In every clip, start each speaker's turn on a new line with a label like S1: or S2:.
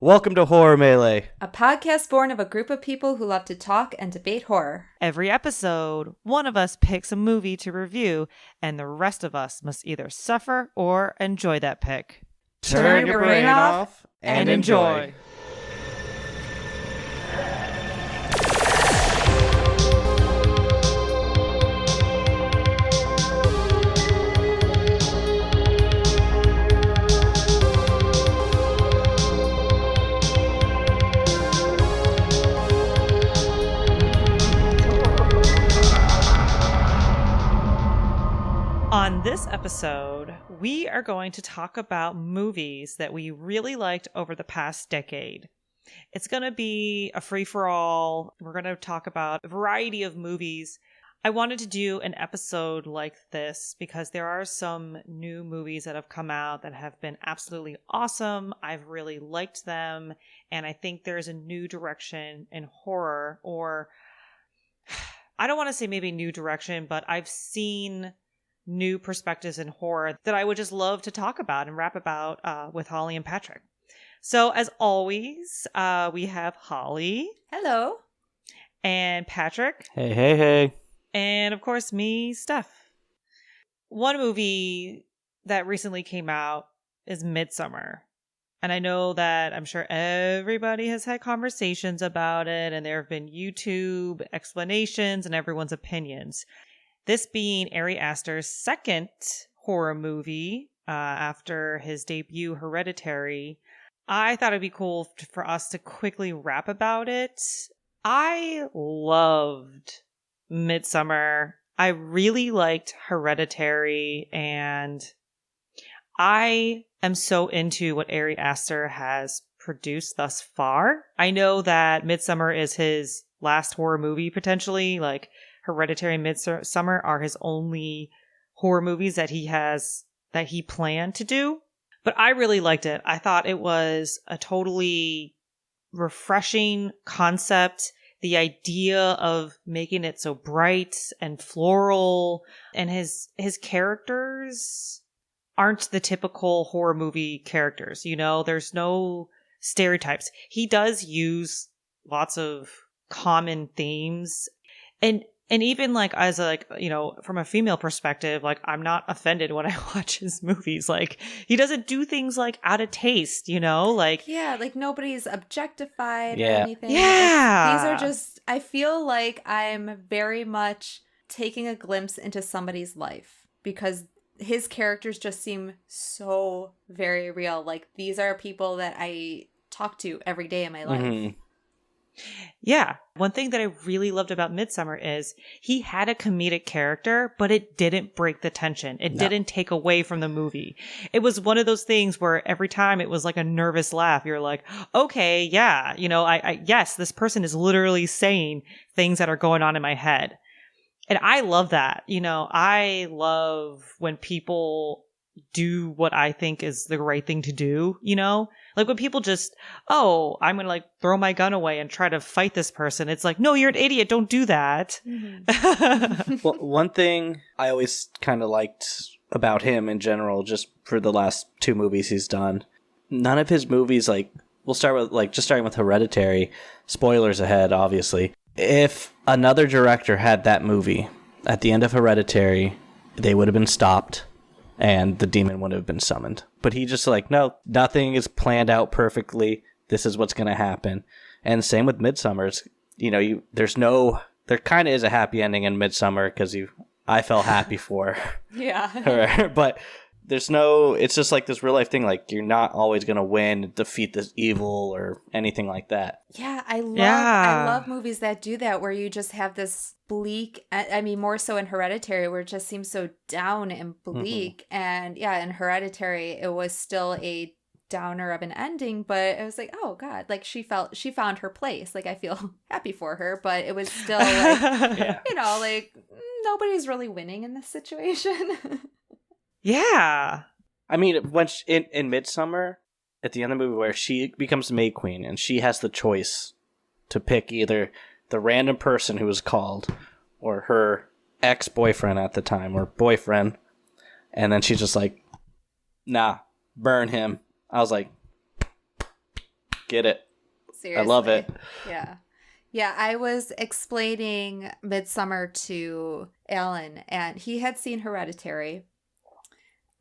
S1: Welcome to Horror Melee,
S2: a podcast born of a group of people who love to talk and debate horror.
S3: Every episode, one of us picks a movie to review, and the rest of us must either suffer or enjoy that pick.
S1: Turn your brain off and enjoy.
S3: On this episode, we are going to talk about movies that we really liked over the past decade. It's going to be a free-for-all. We're going to talk about a variety of movies. I wanted to do an episode like this because there are some new movies that have come out that have been absolutely awesome. I've really liked them, and I think there's a new direction in horror, or I don't want to say maybe new direction, but I've seen new perspectives in horror that I would just love to talk about and rap about with Holly and Patrick. So as always, we have Holly.
S2: Hello.
S3: And Patrick.
S1: Hey.
S3: And of course me, Steph. One movie that recently came out is Midsommar. And I know that I'm sure everybody has had conversations about it, and there have been YouTube explanations and everyone's opinions. This being Ari Aster's second horror movie after his debut, Hereditary, I thought it'd be cool for us to quickly rap about it. I loved Midsommar. I really liked Hereditary, and I am so into what Ari Aster has produced thus far. I know that Midsommar is his last horror movie, potentially. Like, Hereditary and Midsommar are his only horror movies that he planned to do. But I really liked it. I thought it was a totally refreshing concept. The idea of making it so bright and floral, and his characters aren't the typical horror movie characters. You know, there's no stereotypes. He does use lots of common themes, and even like as a, like, you know, from a female perspective, like I'm not offended when I watch his movies. Like he doesn't do things like out of taste, you know, like
S2: like nobody's objectified or
S1: Yeah.
S2: anything.
S3: Yeah.
S2: These are just, I feel like I'm very much taking a glimpse into somebody's life because his characters just seem so very real. Like these are people that I talk to every day in my life.
S1: Mm-hmm.
S3: Yeah. One thing that I really loved about Midsommar is he had a comedic character, but it didn't break the tension. It didn't take away from the movie. It was one of those things where every time it was like a nervous laugh. You're like, okay, yeah, you know, yes, this person is literally saying things that are going on in my head. And I love that. You know, I love when people do what I think is the right thing to do, you know? Like when people just, oh, I'm going to like throw my gun away and try to fight this person. It's like, no, you're an idiot. Don't do that.
S2: Mm-hmm.
S1: Well, one thing I always kind of liked about him in general, just for the last two movies he's done, none of his movies, like, we'll start with, like, just starting with Hereditary, spoilers ahead, obviously. If another director had that movie at the end of Hereditary, they would have been stopped and the demon would have been summoned. But he just like, no, nothing is planned out perfectly. This is what's going to happen. And same with Midsommar. It's, you know, there kind of is a happy ending in Midsommar because I felt happy for her. But it's just like this real life thing. Like, you're not always going to win, defeat this evil or anything like that.
S2: Yeah, I love movies that do that, where you just have this bleak, I mean, more so in Hereditary, where it just seems so down and bleak. Mm-hmm. And yeah, in Hereditary, it was still a downer of an ending, but it was like, oh God, like she found her place. Like, I feel happy for her, but it was still like, you know, like nobody's really winning in this situation.
S3: Yeah.
S1: I mean, when in Midsommar, at the end of the movie, where she becomes May Queen and she has the choice to pick either the random person who was called or her ex-boyfriend at the time or boyfriend, and then she's just like, nah, burn him. I was like, get it.
S2: Seriously.
S1: I love it.
S2: Yeah. Yeah, I was explaining Midsummer to Alan, and he had seen Hereditary.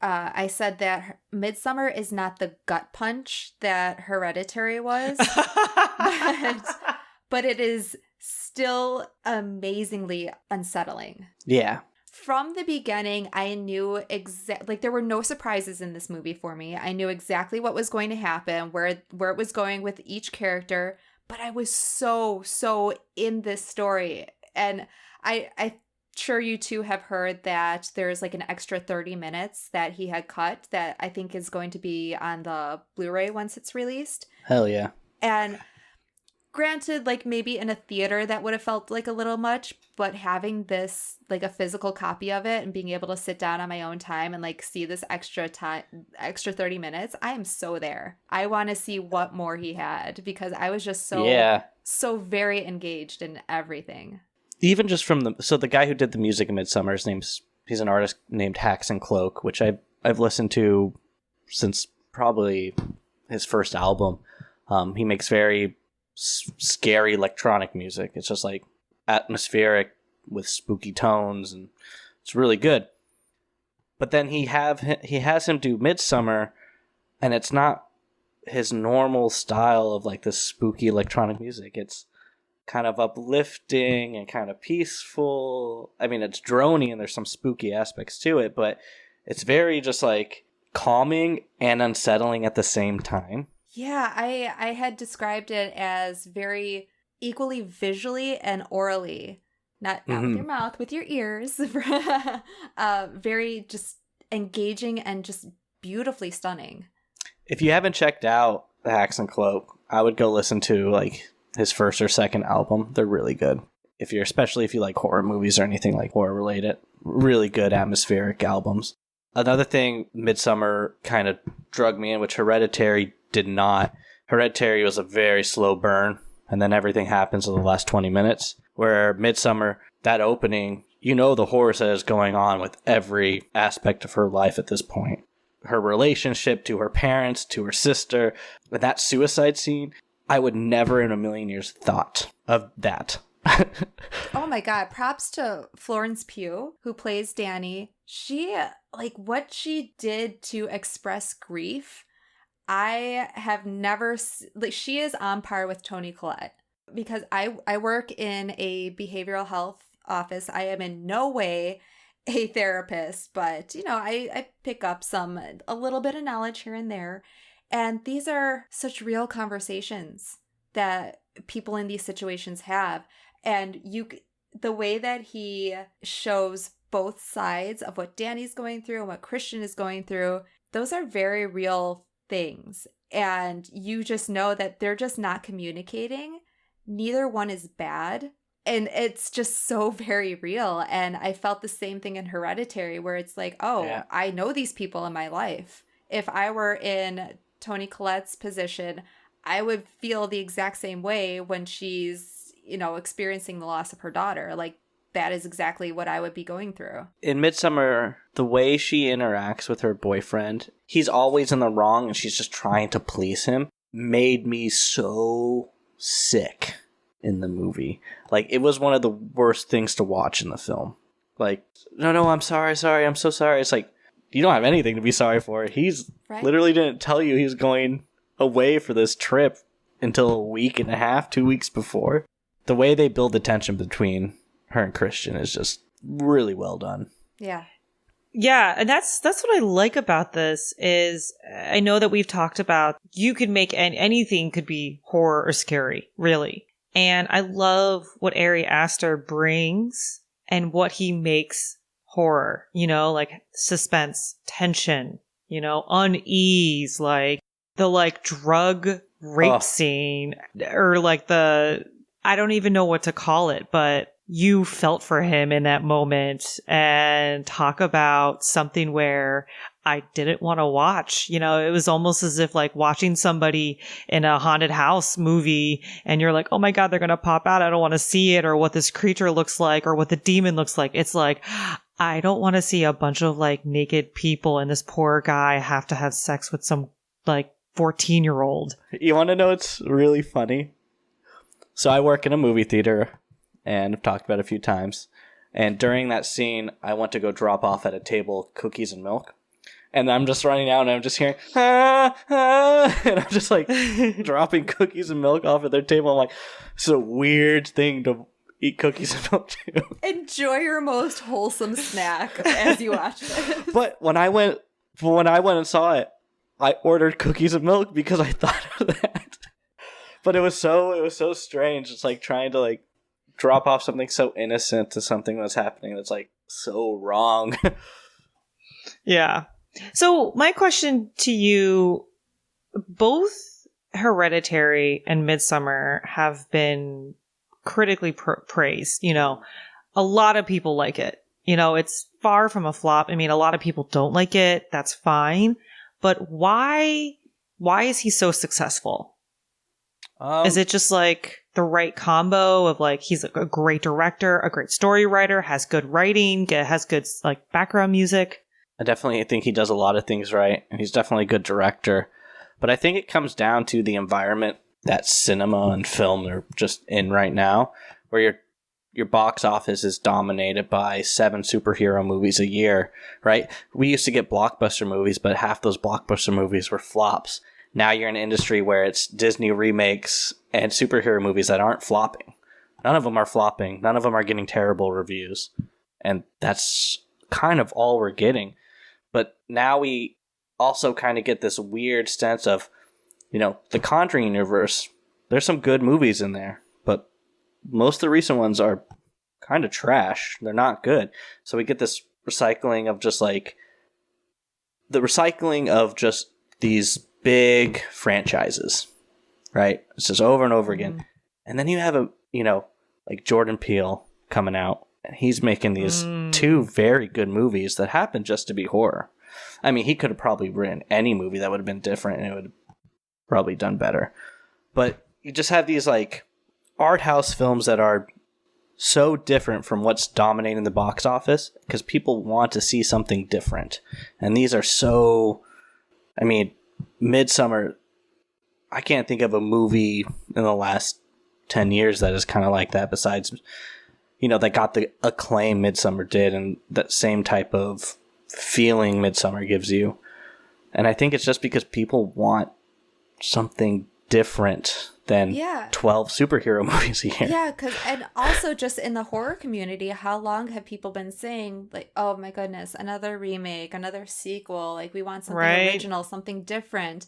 S2: I said that Midsummer is not the gut punch that Hereditary was, but it is still amazingly unsettling.
S1: Yeah.
S2: From the beginning, I knew there were no surprises in this movie for me. I knew exactly what was going to happen, where it was going with each character, but I was so in this story. And I sure you two have heard that there's like an extra 30 minutes that he had cut that I think is going to be on the Blu-ray once it's released.
S1: Hell yeah.
S2: And granted, like maybe in a theater that would have felt like a little much, but having this like a physical copy of it and being able to sit down on my own time and like see this extra 30 minutes, I am so there. I want to see what more he had because I was just so very engaged in everything.
S1: Even just from the guy who did the music in Midsummer, he's an artist named Hacks and Cloak, which I've listened to since probably his first album. He makes very scary electronic music. It's just like atmospheric with spooky tones, and it's really good. But then he has him do Midsummer, and it's not his normal style of like this spooky electronic music. It's kind of uplifting and kind of peaceful. I mean, it's droney and there's some spooky aspects to it, but it's very just like calming and unsettling at the same time.
S2: Yeah, I had described it as very equally visually and orally, not with your mouth, with your ears. Very just engaging and just beautifully stunning.
S1: If you haven't checked out the Hacks and Cloak, I would go listen to like his first or second album. They're really good. Especially if you like horror movies or anything like horror related, really good atmospheric albums. Another thing Midsummer kind of drug me in, which Hereditary did not. Hereditary was a very slow burn, and then everything happens in the last 20 minutes. Where Midsummer, that opening, the horror that is going on with every aspect of her life at this point. Her relationship to her parents, to her sister, that suicide scene, I would never in a million years thought of that.
S2: Oh my God. Props to Florence Pugh, who plays Danny. She, like, what she did to express grief, I have never, she is on par with Toni Collette. Because I work in a behavioral health office. I am in no way a therapist, but, I pick up a little bit of knowledge here and there. And these are such real conversations that people in these situations have. And the way that he shows both sides of what Danny's going through and what Christian is going through, those are very real things. And you just know that they're just not communicating. Neither one is bad. And it's just so very real. And I felt the same thing in Hereditary, where it's like, I know these people in my life. If I were in Toni Collette's position, I would feel the exact same way when she's, experiencing the loss of her daughter. Like, that is exactly what I would be going through. In
S1: Midsummer, the way she interacts with her boyfriend, he's always in the wrong and she's just trying to please him, made me so sick in the movie. Like, it was one of the worst things to watch in the film. Like, no, I'm sorry, I'm so sorry. It's like, you don't have anything to be sorry for. He's literally didn't tell you he was going away for this trip until a week and a half, 2 weeks before. The way they build the tension between her and Christian is just really well done.
S2: Yeah.
S3: Yeah, and that's what I like about this is I know that we've talked about you could make anything could be horror or scary, really. And I love what Ari Aster brings and what he makes horror, like suspense, tension, unease, like the drug rape scene or like I don't even know what to call it, but you felt for him in that moment and talk about something where I didn't want to watch. It was almost as if like watching somebody in a haunted house movie and you're like, oh my God, they're going to pop out. I don't want to see it or what this creature looks like or what the demon looks like. It's like, I don't want to see a bunch of like naked people and this poor guy have to have sex with some like 14-year-old.
S1: You want to know what's really funny? So I work in a movie theater, and I've talked about it a few times. And during that scene, I went to go drop off at a table cookies and milk. And I'm just running out, and I'm just hearing, ah, ah, and I'm just like dropping cookies and milk off at their table. I'm like, it's a weird thing to eat cookies and milk too.
S2: Enjoy your most wholesome snack as you watch this.
S1: But when I went and saw it, I ordered cookies and milk because I thought of that. But it was so strange. It's like trying to like drop off something so innocent to something that's happening that's like so wrong.
S3: Yeah. So my question to you, both Hereditary and Midsommar have been critically praised. You know, a lot of people like it. You know, it's far from a flop. I mean, a lot of people don't like it. That's fine. But why is he so successful? Is it just like the right combo of like, he's a great director, a great story writer, has good writing, has good like background music?
S1: I definitely think he does a lot of things right, and he's definitely a good director. But I think it comes down to the environment that cinema and film are just in right now, where your box office is dominated by 7 superhero movies a year, right? We used to get blockbuster movies, but half those blockbuster movies were flops. Now you're in an industry where it's Disney remakes and superhero movies that aren't flopping. None of them are flopping. None of them are getting terrible reviews. And that's kind of all we're getting. But now we also kind of get this weird sense of, you know, the Conjuring universe. There's some good movies in there, but most of the recent ones are kind of trash. They're not good. So we get this recycling of just like these big franchises, right? It's just over and over again. And then you have like Jordan Peele coming out, and he's making these 2 very good movies that happen just to be horror. I mean, he could have probably written any movie that would have been different, and it would have probably done better. But you just have these like art house films that are so different from what's dominating the box office because people want to see something different. And these are so, I mean, Midsommar, I can't think of a movie in the last 10 years that is kind of like that besides, you know, that got the acclaim Midsommar did and that same type of feeling Midsommar gives you. And I think it's just because people want something different than 12 superhero movies a year.
S2: Yeah, and also just in the horror community, how long have people been saying, like, oh my goodness, another remake, another sequel, like we want something original, something different.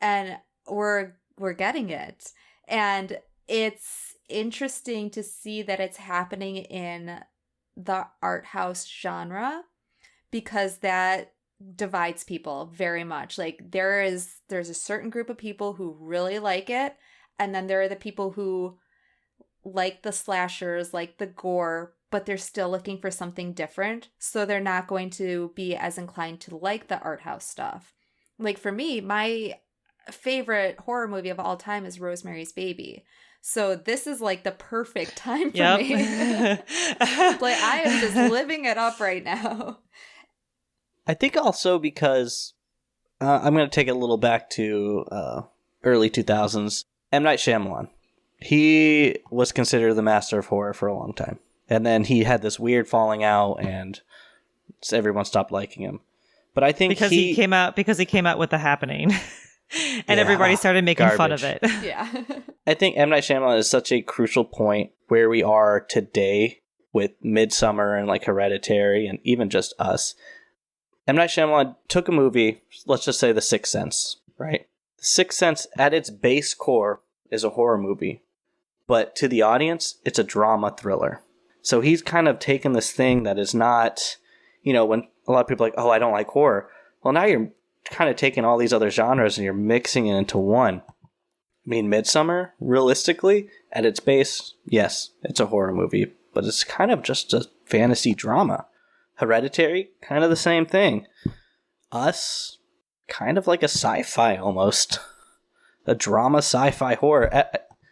S2: And we're getting it. And it's interesting to see that it's happening in the art house genre because that divides people very much. Like there's a certain group of people who really like it, and then there are the people who like the slashers, like the gore, but they're still looking for something different, so they're not going to be as inclined to like the art house stuff. Like for me, my favorite horror movie of all time is Rosemary's Baby. So this is like the perfect time for me. Like I am just living it up right now.
S1: I think also because I'm going to take it a little back to early 2000s. M. Night Shamylan. He was considered the master of horror for a long time. And then he had this weird falling out and everyone stopped liking him. But I think
S3: because he came out with The Happening. And everybody started making fun of it.
S2: Yeah.
S1: I think M. Night Shyamalan is such a crucial point where we are today with Midsommar and like Hereditary and even just Us. M. Night Shyamalan took a movie, let's just say The Sixth Sense, right? The Sixth Sense at its base core is a horror movie, but to the audience, it's a drama thriller. So he's kind of taken this thing that is not, you know, when a lot of people are like, oh, I don't like horror. Well, now you're kind of taking all these other genres and you're mixing it into one. I mean, Midsommar, realistically, at its base, yes, it's a horror movie, but it's kind of just a fantasy drama. Hereditary, kind of the same thing. Us, kind of like a sci-fi almost. A drama, sci-fi, horror.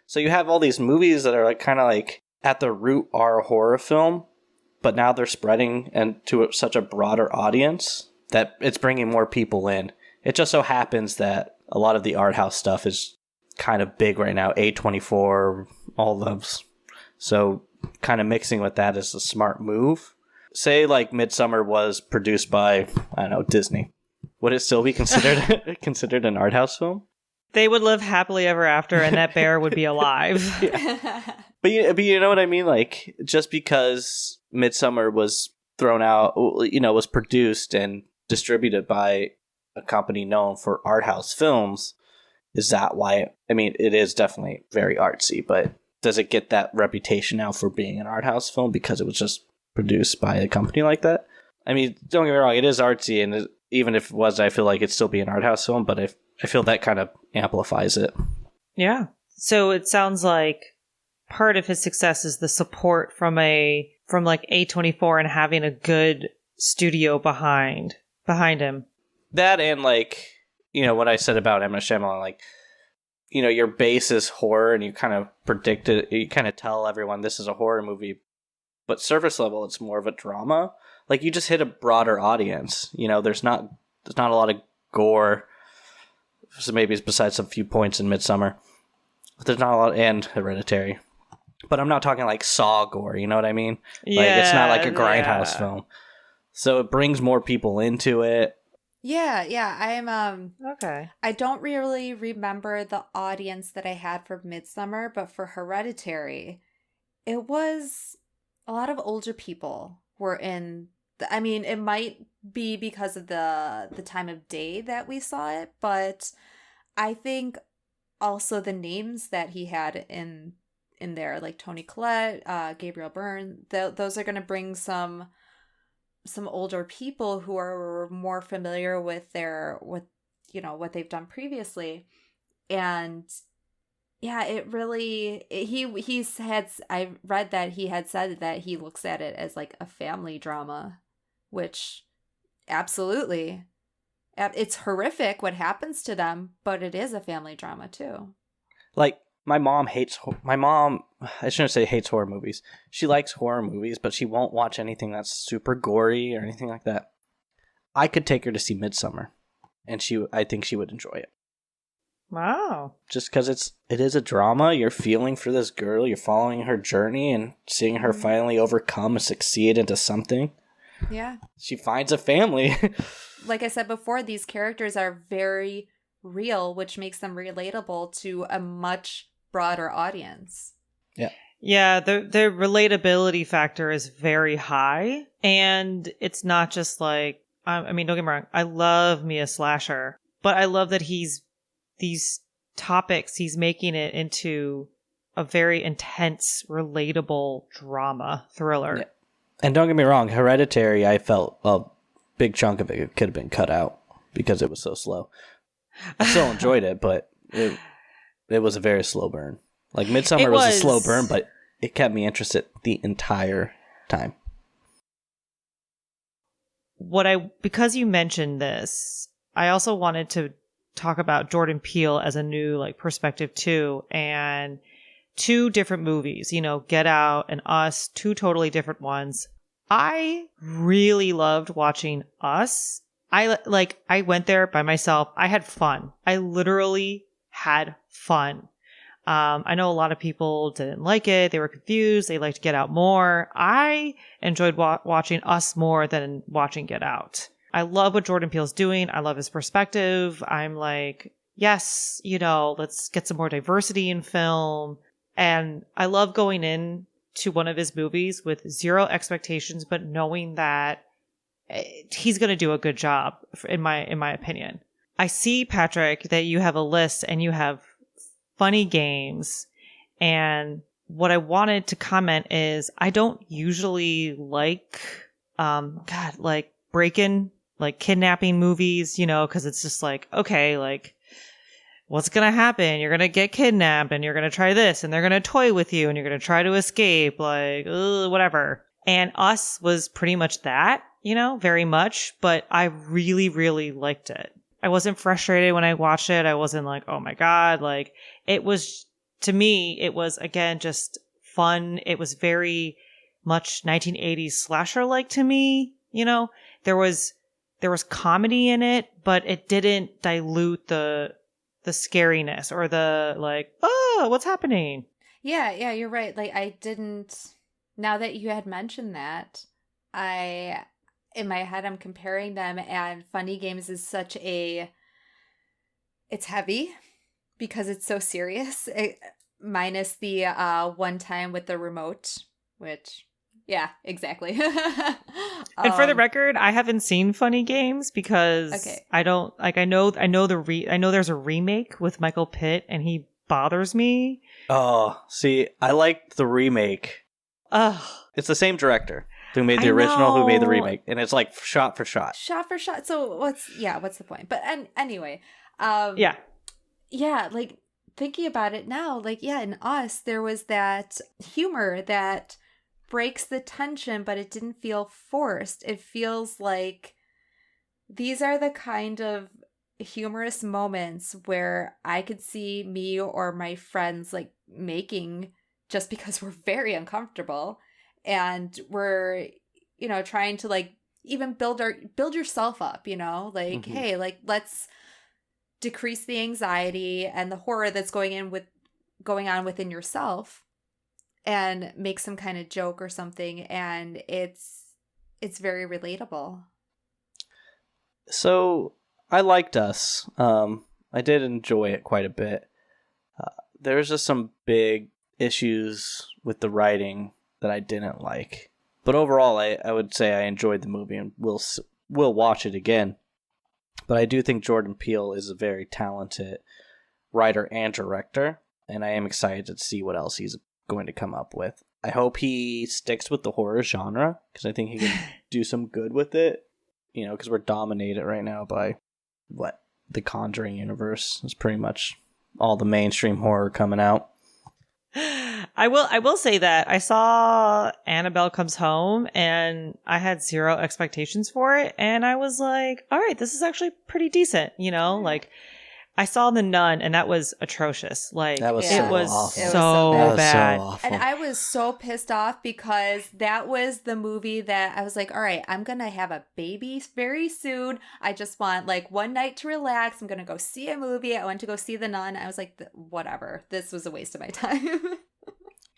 S1: So you have all these movies that are like kind of like at the root are a horror film, but now they're spreading and to such a broader audience that it's bringing more people in. It just so happens that a lot of the art house stuff is kind of big right now. A24, all those. So kind of mixing with that is a smart move. Say like Midsummer was produced by, I don't know, Disney. Would it still be considered an art house film?
S3: They would live happily ever after, and that bear would be alive.
S1: But you know what I mean? Like, just because Midsummer was thrown out, was produced and distributed by a company known for art house films, is that why? I mean, it is definitely very artsy, but does it get that reputation now for being an art house film because it was just produced by a company like that? I mean, don't get me wrong, it is artsy, and even if it was, I feel like it'd still be an art house film, but I feel that kind of amplifies it.
S3: Yeah. So it sounds like part of his success is the support from like A24 and having a good studio behind him.
S1: That and like, what I said about M. Night Shyamalan, like, your base is horror and you kind of predict it, you kind of tell everyone this is a horror movie, but surface level, it's more of a drama. Like, you just hit a broader audience. There's not a lot of gore. So maybe it's besides a few points in Midsummer. But there's not a lot, and Hereditary. But I'm not talking like Saw gore, you know what I mean?
S3: Yeah,
S1: like, it's not like a grindhouse film. So it brings more people into it.
S2: Yeah, I'm
S3: okay.
S2: I don't really remember the audience that I had for Midsummer, but for Hereditary, it was a lot of older people were in I mean, it might be because of the time of day that we saw it, but I think also the names that he had in there, like Toni Collette, Gabriel Byrne, those are going to bring some older people who are more familiar with what they've done previously. And yeah, it really, I read that he had said that he looks at it as like a family drama, which absolutely, it's horrific what happens to them, but it is a family drama too.
S1: Like, my mom, I shouldn't say hates horror movies. She likes horror movies, but she won't watch anything that's super gory or anything like that. I could take her to see Midsummer, and I think she would enjoy it.
S3: Wow.
S1: Just because it is a drama, you're feeling for this girl, you're following her journey and seeing her finally overcome and succeed into something.
S2: Yeah.
S1: She finds a family.
S2: Like I said before, these characters are very real, which makes them relatable to a much broader audience.
S1: Yeah.
S3: Yeah, the relatability factor is very high, and it's not just like, I mean, don't get me wrong, I love me a slasher, but I love that these topics, he's making it into a very intense, relatable drama thriller. Yeah.
S1: And don't get me wrong, Hereditary, I felt a big chunk of it could have been cut out because it was so slow. I still enjoyed it, but it was a very slow burn. Like, Midsummer was a slow burn, but it kept me interested the entire time.
S3: Because you mentioned this, I also wanted to talk about Jordan Peele as a new perspective too, and two different movies, Get Out and Us, two totally different ones. I really loved watching Us. I went there by myself. I had fun. I literally had fun. I know a lot of people didn't like it. They were confused. They liked Get Out more. I enjoyed watching Us more than watching Get Out. I love what Jordan Peele's doing. I love his perspective. I'm like, yes, let's get some more diversity in film. And I love going in to one of his movies with zero expectations, but knowing that he's going to do a good job, in my opinion. I see, Patrick, that you have a list and you have funny games. And what I wanted to comment is I don't usually like break-in, kidnapping movies, because it's just okay, what's going to happen? You're going to get kidnapped and you're going to try this and they're going to toy with you and you're going to try to escape, whatever. And Us was pretty much that, very much, but I really, really liked it. I wasn't frustrated when I watched it. I wasn't like, oh my God, it was, to me, it was, again, just fun. It was very much 1980s slasher-like to me, There was comedy in it, but it didn't dilute the the scariness or the like, oh, what's happening?
S2: Yeah, you're right. Like now that you had mentioned that, in my head, I'm comparing them, and Funny Games is it's heavy because it's so serious, minus the one time with the remote, which, yeah, exactly.
S3: And for the record, I haven't seen Funny Games because I don't like. I know there's a remake with Michael Pitt, and he bothers me.
S1: Oh, see, I liked the remake.
S3: Ugh.
S1: It's the same director who made the original, who made the remake, and it's like shot for shot.
S2: So what's the point? But anyway,
S3: yeah,
S2: like thinking about it now, like, yeah, in Us there was that humor that breaks the tension, but it didn't feel forced. It feels like these are the kind of humorous moments where I could see me or my friends like making, just because we're very uncomfortable and we're, trying to like even build yourself up, like, hey, like, let's decrease the anxiety and the horror that's going on within yourself and make some kind of joke or something, and it's very relatable.
S1: So I liked Us. I did enjoy it quite a bit. There's just some big issues with the writing that I didn't like, but overall, I would say I enjoyed the movie and we'll watch it again. But I do think Jordan Peele is a very talented writer and director, and I am excited to see what else he's going to come up with. I hope he sticks with the horror genre, because I think he can do some good with it, because we're dominated right now by the Conjuring universe is pretty much all the mainstream horror coming out.
S3: I will say that I saw Annabelle Comes Home and I had zero expectations for it, and I was like, all right, this is actually pretty decent, like I saw The Nun, and that was atrocious. Like,
S1: that was
S3: it was
S1: awful.
S3: so bad.
S1: So awful.
S2: And I was so pissed off because that was the movie that I was like, all right, I'm going to have a baby very soon. I just want like one night to relax. I'm going to go see a movie. I went to go see The Nun. I was like, whatever. This was a waste of my time.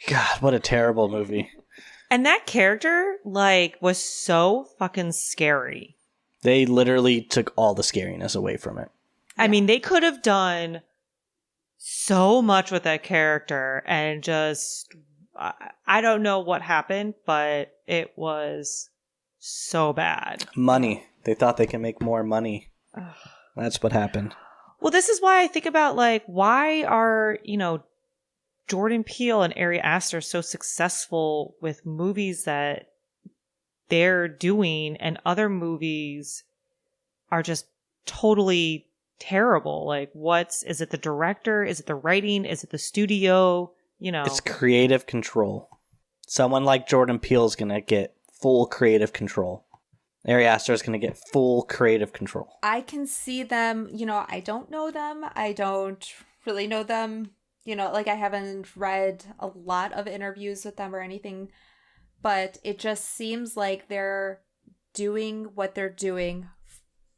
S1: God, what a terrible movie.
S3: And that character, like, was so fucking scary.
S1: They literally took all the scariness away from it.
S3: I mean, they could have done so much with that character and just, I don't know what happened, but it was so bad.
S1: Money. They thought they can make more money.
S3: Ugh.
S1: That's what happened.
S3: Well, this is why I think about, like, why are, Jordan Peele and Ari Aster so successful with movies that they're doing, and other movies are just totally terrible. Like, is it the director? Is it the writing? Is it the studio?
S1: It's creative control. Someone like Jordan Peele is going to get full creative control. Ari Aster is going to get full creative control.
S2: I can see them, I don't know them. I don't really know them. Like, I haven't read a lot of interviews with them or anything, but it just seems like they're doing what they're doing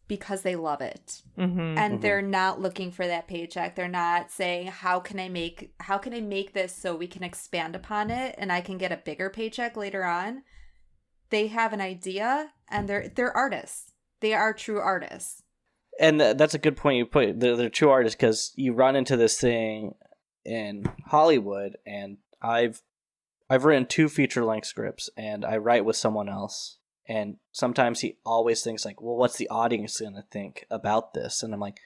S2: because they love it.
S3: Mm-hmm.
S2: And they're not looking for that paycheck. They're not saying, how can I make this so we can expand upon it and I can get a bigger paycheck later on? They have an idea, and they're artists. They are true artists.
S1: And that's a good point you put. They're true artists, because you run into this thing in Hollywood, and I've written 2 feature-length scripts, and I write with someone else. And sometimes he always thinks like, well, what's the audience going to think about this? And I'm like,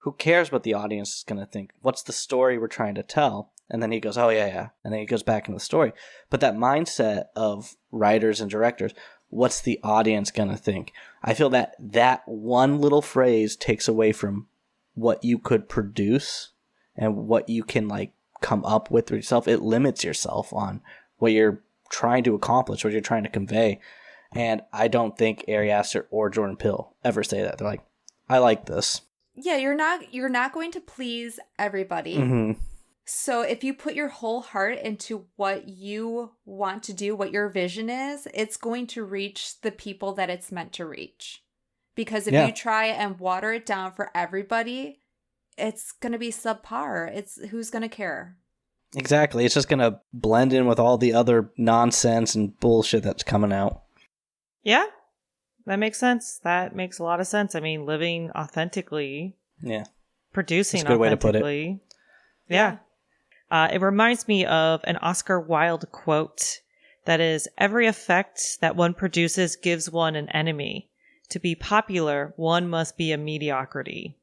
S1: who cares what the audience is going to think? What's the story we're trying to tell? And then he goes, oh, yeah. And then he goes back into the story. But that mindset of writers and directors, what's the audience going to think? I feel that one little phrase takes away from what you could produce and what you can like come up with yourself. It limits yourself on what you're trying to accomplish, what you're trying to convey. And I don't think Ari Aster or Jordan Peele ever say that. They're like, I like this.
S2: Yeah, you're not going to please everybody.
S1: Mm-hmm.
S2: So if you put your whole heart into what you want to do, what your vision is, it's going to reach the people that it's meant to reach. Because if you try and water it down for everybody, it's going to be subpar. It's who's going to care?
S1: Exactly. It's just going to blend in with all the other nonsense and bullshit that's coming out.
S3: Yeah, that makes sense. That makes a lot of sense. I mean, living authentically.
S1: Yeah.
S3: Producing
S1: That's a good way to put
S3: authentically. Yeah. It reminds me of an Oscar Wilde quote that is, every effect that one produces gives one an enemy. To be popular, one must be a mediocrity.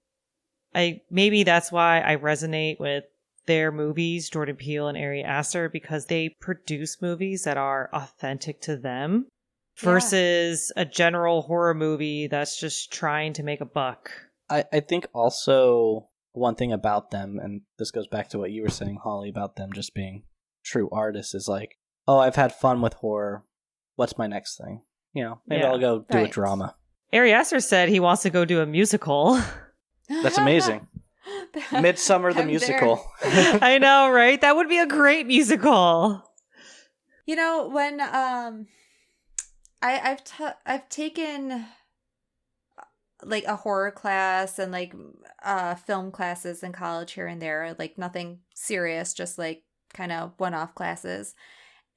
S3: Maybe that's why I resonate with their movies, Jordan Peele and Ari Aster, because they produce movies that are authentic to them versus a general horror movie that's just trying to make a buck.
S1: I think also one thing about them, and this goes back to what you were saying, Holly, about them just being true artists, is like, oh, I've had fun with horror. What's my next thing? You know, maybe I'll go do a drama.
S3: Ari Aster said he wants to go do a musical.
S1: That's amazing. Midsummer the musical.
S3: I know, right? That would be a great musical.
S2: You know, when I've taken like a horror class and like film classes in college here and there, like nothing serious, just like kind of one-off classes.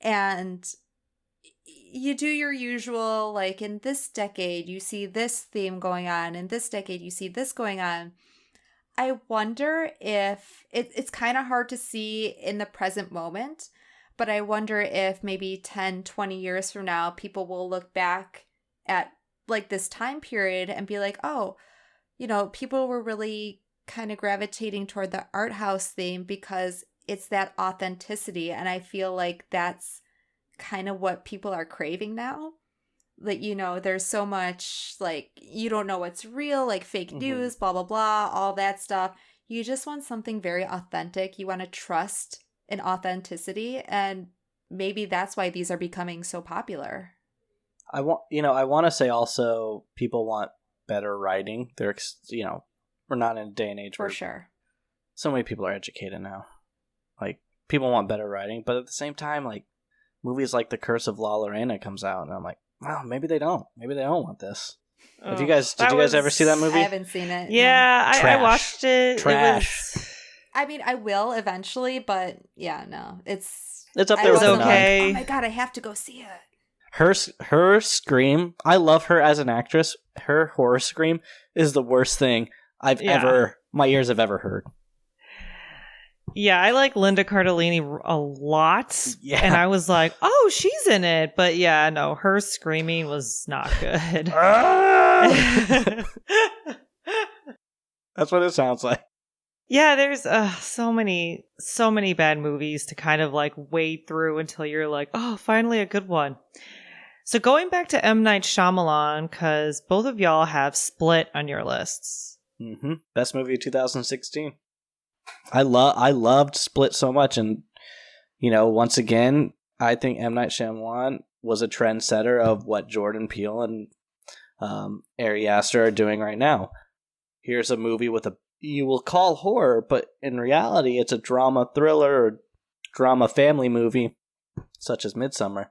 S2: And you do your usual, like, in this decade you see this theme going on, in this decade you see this going on. I wonder if it's kind of hard to see in the present moment, but I wonder if maybe 10, 20 years from now, people will look back at like this time period and be like, oh, you know, people were really kind of gravitating toward the art house theme because it's that authenticity. And I feel like that's kind of what people are craving now. Like, you know, there's so much like, you don't know what's real, like fake news, blah, blah, blah, all that stuff. You just want something very authentic. You want to trust in authenticity. And maybe that's why these are becoming so popular.
S1: I want to say also people want better writing. They're, you know, we're not in a day and age where
S2: sure
S1: so many people are educated now. Like, people want better writing, but at the same time, like, movies like The Curse of La Llorona comes out, and I'm like, well, maybe they don't. Maybe they don't want this. Did you guys ever see that movie?
S2: I haven't seen it.
S3: Yeah, I watched it.
S1: Trash.
S2: I mean, I will eventually, but yeah, no, it's
S1: up there with
S3: okay.
S2: Like, oh my god, I have to go see it.
S1: Her scream, I love her as an actress. Her horror scream is the worst thing my ears have ever heard.
S3: Yeah, I like Linda Cardellini a lot. Yeah. And I was like, oh, she's in it. But yeah, no, her screaming was not good.
S1: That's what it sounds like.
S3: Yeah, there's so many bad movies to kind of like wade through until you're like, oh, finally a good one. So going back to M. Night Shyamalan, because both of y'all have Split on your lists.
S1: Mm-hmm. Best movie of 2016. I loved Split so much, and you know, once again, I think M. Night Shyamalan was a trendsetter of what Jordan Peele and Ari Aster are doing right now. Here's a movie with you will call horror, but in reality, it's a drama thriller or drama family movie, such as Midsommar.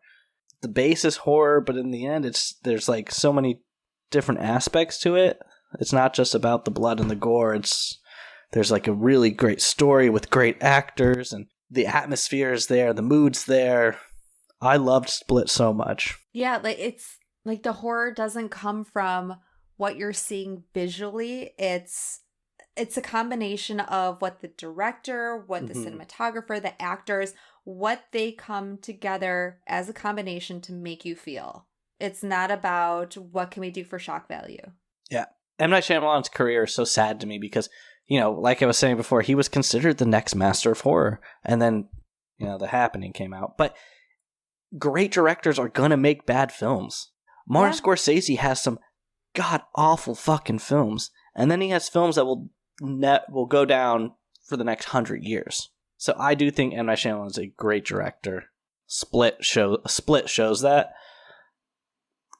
S1: The base is horror, but in the end, there's like so many different aspects to it. It's not just about the blood and the gore. There's like a really great story with great actors, and the atmosphere is there, the mood's there. I loved Split so much.
S2: Yeah, like it's like the horror doesn't come from what you're seeing visually. It's a combination of what the director, what the cinematographer, the actors, what they come together as a combination to make you feel. It's not about what can we do for shock value. Yeah.
S1: M. Night Shyamalan's career is so sad to me because, you know, like I was saying before, he was considered the next master of horror. And then, you know, The Happening came out. But great directors are going to make bad films. Martin Scorsese has some god-awful fucking films. And then he has films that will go down for the next 100 years. So I do think M. Night Shyamalan is a great director. Split shows that.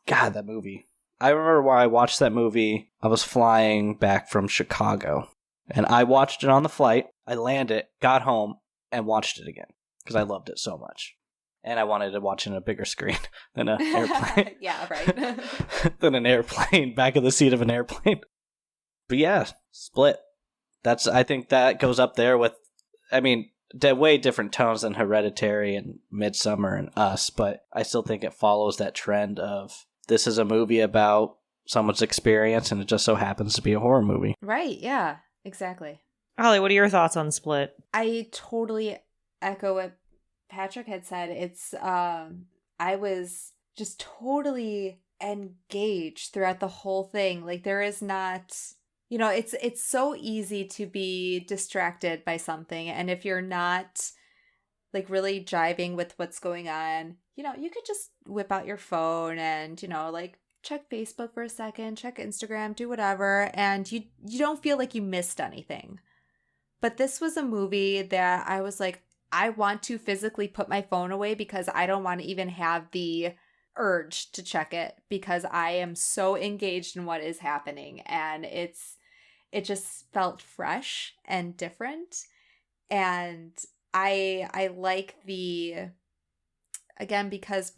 S1: God, that movie. I remember when I watched that movie, I was flying back from Chicago. And I watched it on the flight. I landed, got home, and watched it again. Because I loved it so much. And I wanted to watch it on a bigger screen than an airplane.
S2: Yeah, right.
S1: Than an airplane, back of the seat of an airplane. But yeah, Split. I think that goes up there with, I mean, way different tones than Hereditary and Midsummer and Us, but I still think it follows that trend of this is a movie about someone's experience and it just so happens to be a horror movie.
S2: Right, yeah, exactly.
S3: Holly, what are your thoughts on Split?
S2: I totally echo what Patrick had said. It's I was just totally engaged throughout the whole thing. Like, there is not, you know, it's so easy to be distracted by something, and if you're not like really jiving with what's going on, you know, you could just whip out your phone and, you know, like check Facebook for a second, check Instagram, do whatever, and you don't feel like you missed anything. But this was a movie that I was like, I want to physically put my phone away because I don't want to even have the urge to check it because I am so engaged in what is happening. And it just felt fresh and different. And I like again, because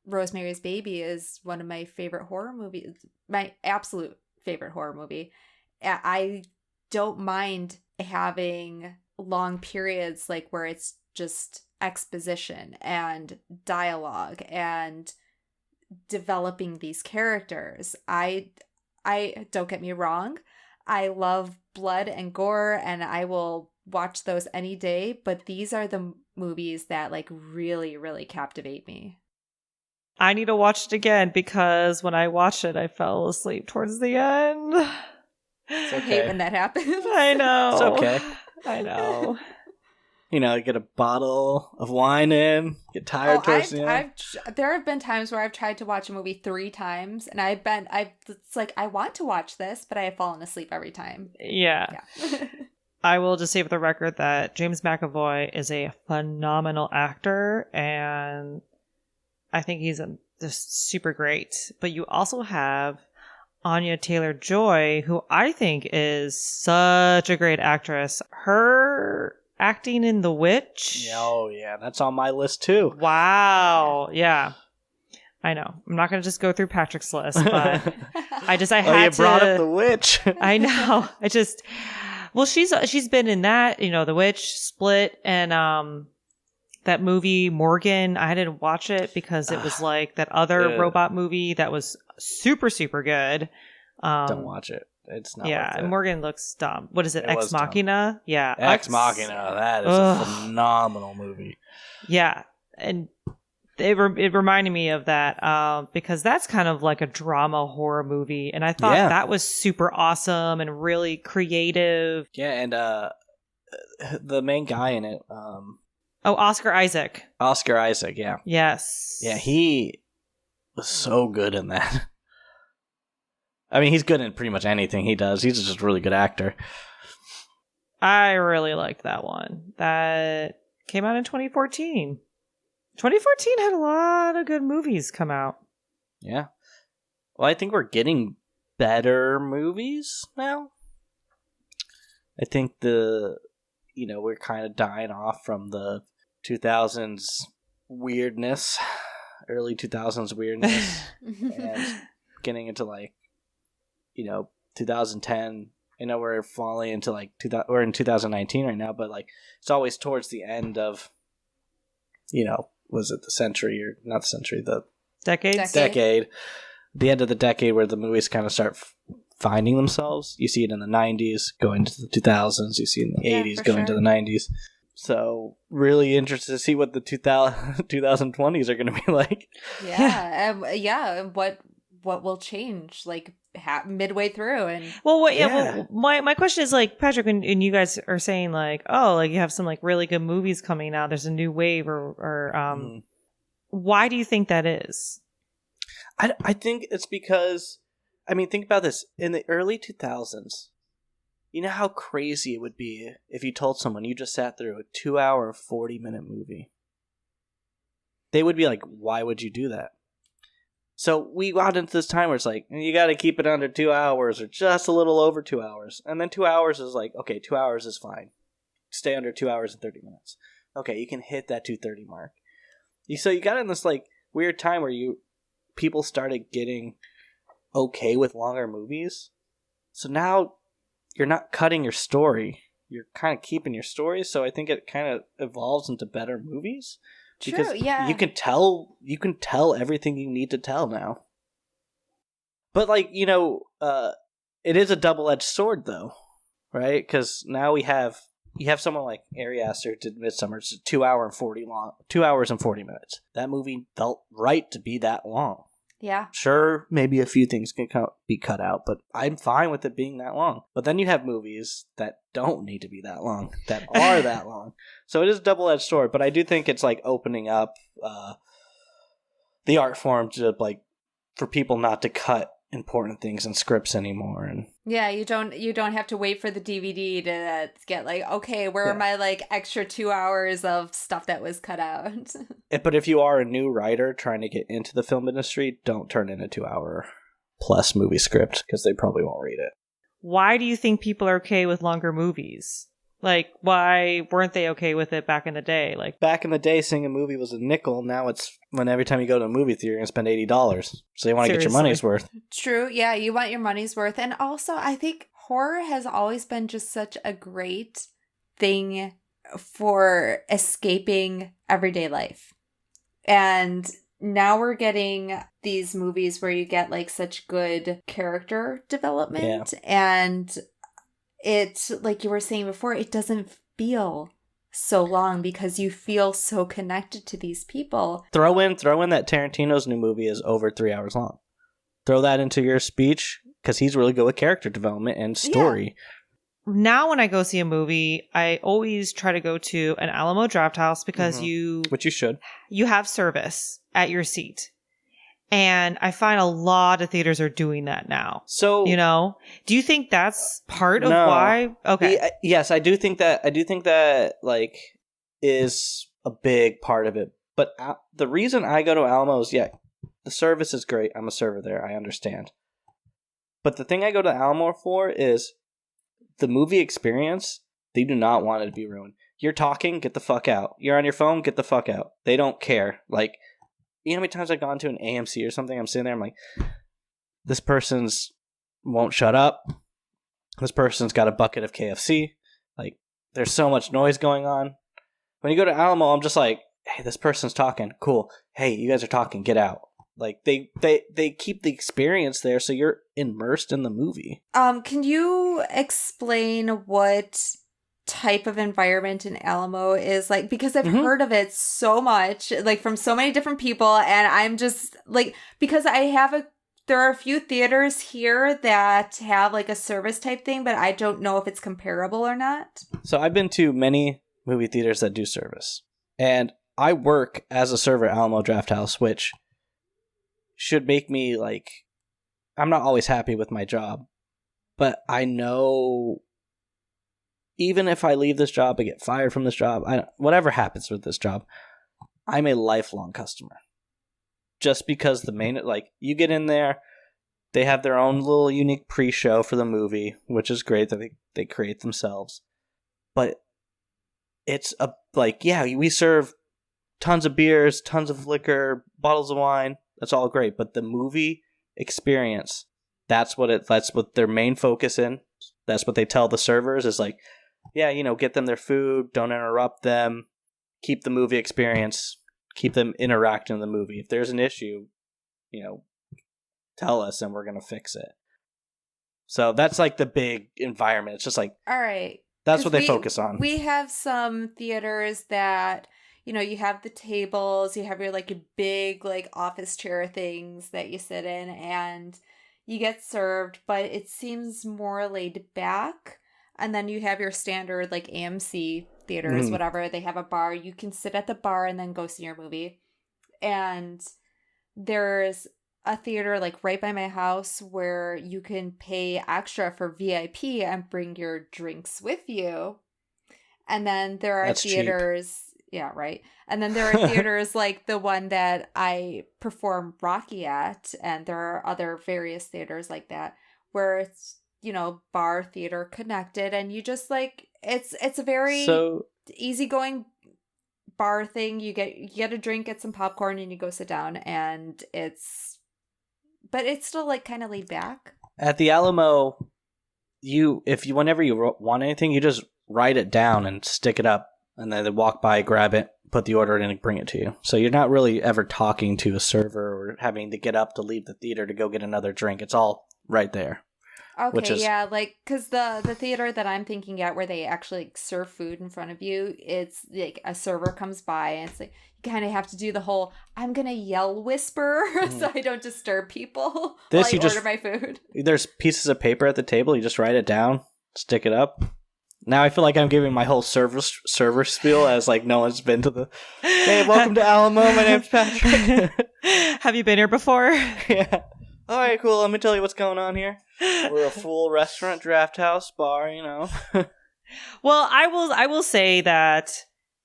S2: Rosemary's Baby is one of my favorite horror movies, my absolute favorite horror movie. I don't mind having long periods like where it's just exposition and dialogue and developing these characters. I don't get me wrong, I love blood and gore and I will watch those any day, but these are the movies that like really, really captivate me.
S3: I need to watch it again because when I watched it, I fell asleep towards the end.
S1: It's
S2: I
S1: okay.
S2: hate when that happens.
S3: I know.
S1: It's okay.
S3: I know.
S1: You know, get a bottle of wine in, get tired towards the end.
S2: There have been times where I've tried to watch a movie 3 times, and it's like, I want to watch this, but I have fallen asleep every time.
S3: Yeah. I will just say for the record that James McAvoy is a phenomenal actor, and I think he's just super great. But you also have Anya Taylor-Joy, who I think is such a great actress. Her acting in The Witch.
S1: Oh, yeah. That's on my list, too.
S3: Wow. Yeah. I know. I'm not going to just go through Patrick's list, but I had to.
S1: Brought up The Witch.
S3: I know. Well, she's been in that, you know, The Witch, Split, and that movie Morgan. I didn't watch it because it was like that other robot movie that was super, super good.
S1: Don't watch it. It's not.
S3: Yeah,
S1: worth it.
S3: Morgan looks dumb. What is it?
S1: It
S3: Ex Machina?
S1: dumb.
S3: Yeah.
S1: Ex Machina. That is a phenomenal movie.
S3: Yeah. And it reminded me of that because that's kind of like a drama horror movie. And I thought that was super awesome and really creative.
S1: Yeah, and the main guy in it.
S3: Oscar Isaac.
S1: Oscar Isaac, yeah.
S3: Yes.
S1: Yeah, he was so good in that. I mean, he's good in pretty much anything he does. He's just a really good actor.
S3: I really liked that one. That came out in 2014. 2014 had a lot of good movies come out.
S1: Yeah. Well, I think we're getting better movies now. I think we're kind of dying off from the 2000s weirdness, early 2000s weirdness, and getting into 2010. I know we're falling into we're in 2019 right now, but it's always towards the end of, was it the century or not the century, the decade, the end of the decade where the movies kind of start finding themselves. You see it in the 90s going to the 2000s, you see it in the 80s going to the 90s. So really interested to see what the 2020s are going to be like.
S2: What will change midway through. And
S3: my question is Patrick, and you guys are saying you have some really good movies coming out, there's a new wave or why do you think that is?
S1: I think it's because, think about this. In the early 2000s, you know how crazy it would be if you told someone you just sat through a 2-hour, 40-minute movie. They would be like, why would you do that? So we got into this time where it's you got to keep it under 2 hours or just a little over 2 hours. And then 2 hours is okay, 2 hours is fine. Stay under 2 hours and 30 minutes. Okay, you can hit that 2:30 mark. So you got in this weird time where people started getting okay with longer movies. So now you're not cutting your story. You're kind of keeping your story, so I think it kind of evolves into better movies. Because
S2: True, yeah.
S1: you can tell everything you need to tell now. But like, it is a double-edged sword though, right? Because now you have someone like Aster did Midsummer. It's 2 hours and 40 minutes. That movie felt right to be that long.
S2: Yeah.
S1: Sure, maybe a few things can be cut out, but I'm fine with it being that long. But then you have movies that don't need to be that long, that are that long. So it is a double-edged sword, but I do think it's like opening up the art form to like for people not to cut important things in scripts anymore. And
S2: yeah, you don't have to wait for the DVD to get like, okay, where are my like extra 2 hours of stuff that was cut out?
S1: But if you are a new writer trying to get into the film industry, don't turn in a 2 hour plus movie script because they probably won't read it.
S3: Why do you think people are okay with longer movies? Like, why weren't they okay with it back in the day? Like,
S1: back in the day, seeing a movie was a nickel. Now it's when every time you go to a movie theater, you're going to spend $80. So you want to get your money's worth.
S2: True. Yeah, you want your money's worth. And also, I think horror has always been just such a great thing for escaping everyday life. And now we're getting these movies where you get like such good character development. Yeah. And it, like you were saying before, it doesn't feel so long because you feel so connected to these people.
S1: Throw in that Tarantino's new movie is over 3 hours long. Throw that into your speech because he's really good with character development and story.
S3: Yeah. Now when I go see a movie, I always try to go to an Alamo Drafthouse because
S1: which you should.
S3: You have service at your seat. And I find a lot of theaters are doing that now. So, do you think that's part of why? Okay.
S1: Yes, I do think that. I do think that like is a big part of it. But the reason I go to Alamo is, the service is great. I'm a server there. I understand. But the thing I go to Alamo for is the movie experience. They do not want it to be ruined. You're talking, get the fuck out. You're on your phone, get the fuck out. They don't care. Like, you know how many times I've gone to an AMC or something? I'm sitting there, I'm like, this person's won't shut up. This person's got a bucket of KFC. Like, there's so much noise going on. When you go to Alamo, I'm just like, hey, this person's talking. Cool. Hey, you guys are talking. Get out. Like, they keep the experience there so you're immersed in the movie.
S2: Can you explain what type of environment in Alamo is like? Because I've heard of it so much, like from so many different people, and I'm just like, because there are a few theaters here that have like a service type thing, but I don't know if it's comparable or not.
S1: So I've been to many movie theaters that do service, and I work as a server at Alamo Drafthouse, which should make me like, I'm not always happy with my job, but I know even if I leave this job, I get fired from this job, whatever happens with this job, I'm a lifelong customer. Just because you get in there, they have their own little unique pre-show for the movie, which is great that they create themselves. But it's we serve tons of beers, tons of liquor, bottles of wine. That's all great. But the movie experience, that's what their main focus in. That's what they tell the servers is like, get them their food, don't interrupt them, keep the movie experience, keep them interacting in the movie. If there's an issue, tell us and we're going to fix it. So that's like the big environment. It's just like,
S2: all right.
S1: That's what they focus on.
S2: We have some theaters that, you have the tables, you have your like a big like office chair things that you sit in and you get served, but it seems more laid back. And then you have your standard like AMC theaters, whatever. They have a bar. You can sit at the bar and then go see your movie. And there's a theater like right by my house where you can pay extra for VIP and bring your drinks with you. And then there are theaters. Cheap. Yeah, right. And then there are theaters like the one that I perform Rocky at. And there are other various theaters like that where it's, bar theater connected, and you just like it's a very easygoing bar thing. You get a drink, get some popcorn, and you go sit down, and it's still like kind of laid back.
S1: At the Alamo, whenever you want anything, you just write it down and stick it up, and then they walk by, grab it, put the order in, and bring it to you. So you're not really ever talking to a server or having to get up to leave the theater to go get another drink. It's all right there.
S2: Okay, yeah, like, because the theater that I'm thinking at where they actually like, serve food in front of you, it's like a server comes by and it's like, you kind of have to do the whole, I'm going to yell whisper so I don't disturb people while I order my food. There's
S1: pieces of paper at the table, you just write it down, stick it up. Now I feel like I'm giving my whole server spiel as like no one's been to the... Hey, welcome to Alamo, my name's Patrick.
S3: Have you been here before?
S1: Yeah. All right, cool. Let me tell you what's going on here. We're a full restaurant, draft house, bar, you know.
S3: Well, I will say that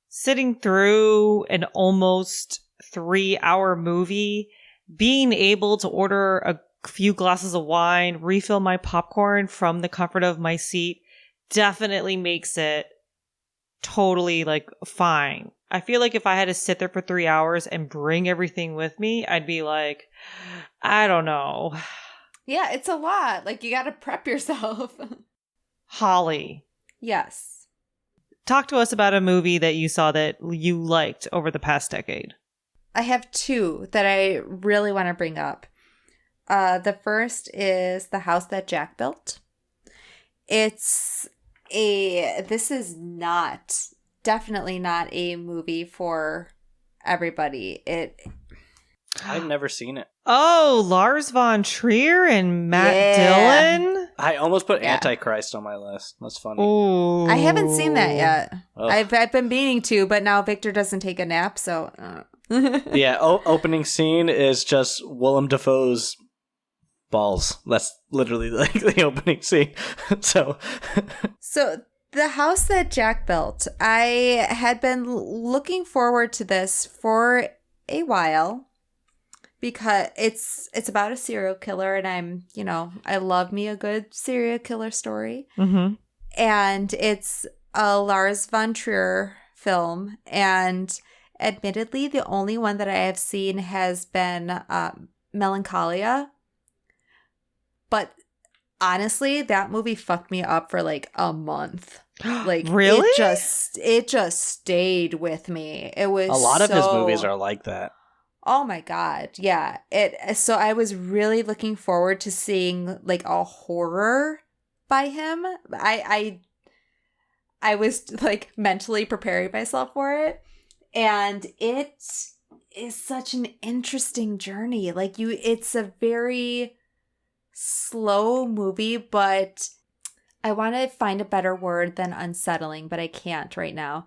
S3: sitting through an almost 3-hour movie, being able to order a few glasses of wine, refill my popcorn from the comfort of my seat, definitely makes it totally like fine. I feel like if I had to sit there for 3 hours and bring everything with me, I'd be like, I don't know.
S2: Yeah, it's a lot. Like, you got to prep yourself.
S3: Holly.
S2: Yes.
S3: Talk to us about a movie that you saw that you liked over the past decade.
S2: I have two that I really want to bring up. The first is The House That Jack Built. This is definitely not a movie for everybody.
S1: I've never seen it.
S3: Oh, Lars von Trier and Matt Dillon?
S1: I almost put Antichrist on my list. That's funny.
S3: Ooh.
S2: I haven't seen that yet. I've been meaning to, but now Victor doesn't take a nap, so...
S1: Yeah, opening scene is just Willem Dafoe's balls. That's literally like the opening scene. So The House That Jack Built. I had been looking forward to this for a while because it's about a serial killer, and I love me a good serial killer story.
S3: Mm-hmm.
S2: And it's a Lars von Trier film, and admittedly, the only one that I have seen has been Melancholia. But honestly, that movie fucked me up for like a month. Like,
S3: really?
S2: It just stayed with me. It was
S1: a lot of his movies are like that.
S2: Oh my God. Yeah. So I was really looking forward to seeing like a horror by him. I was like mentally preparing myself for it. And it is such an interesting journey. Like it's a very slow movie, but I want to find a better word than unsettling, but I can't right now.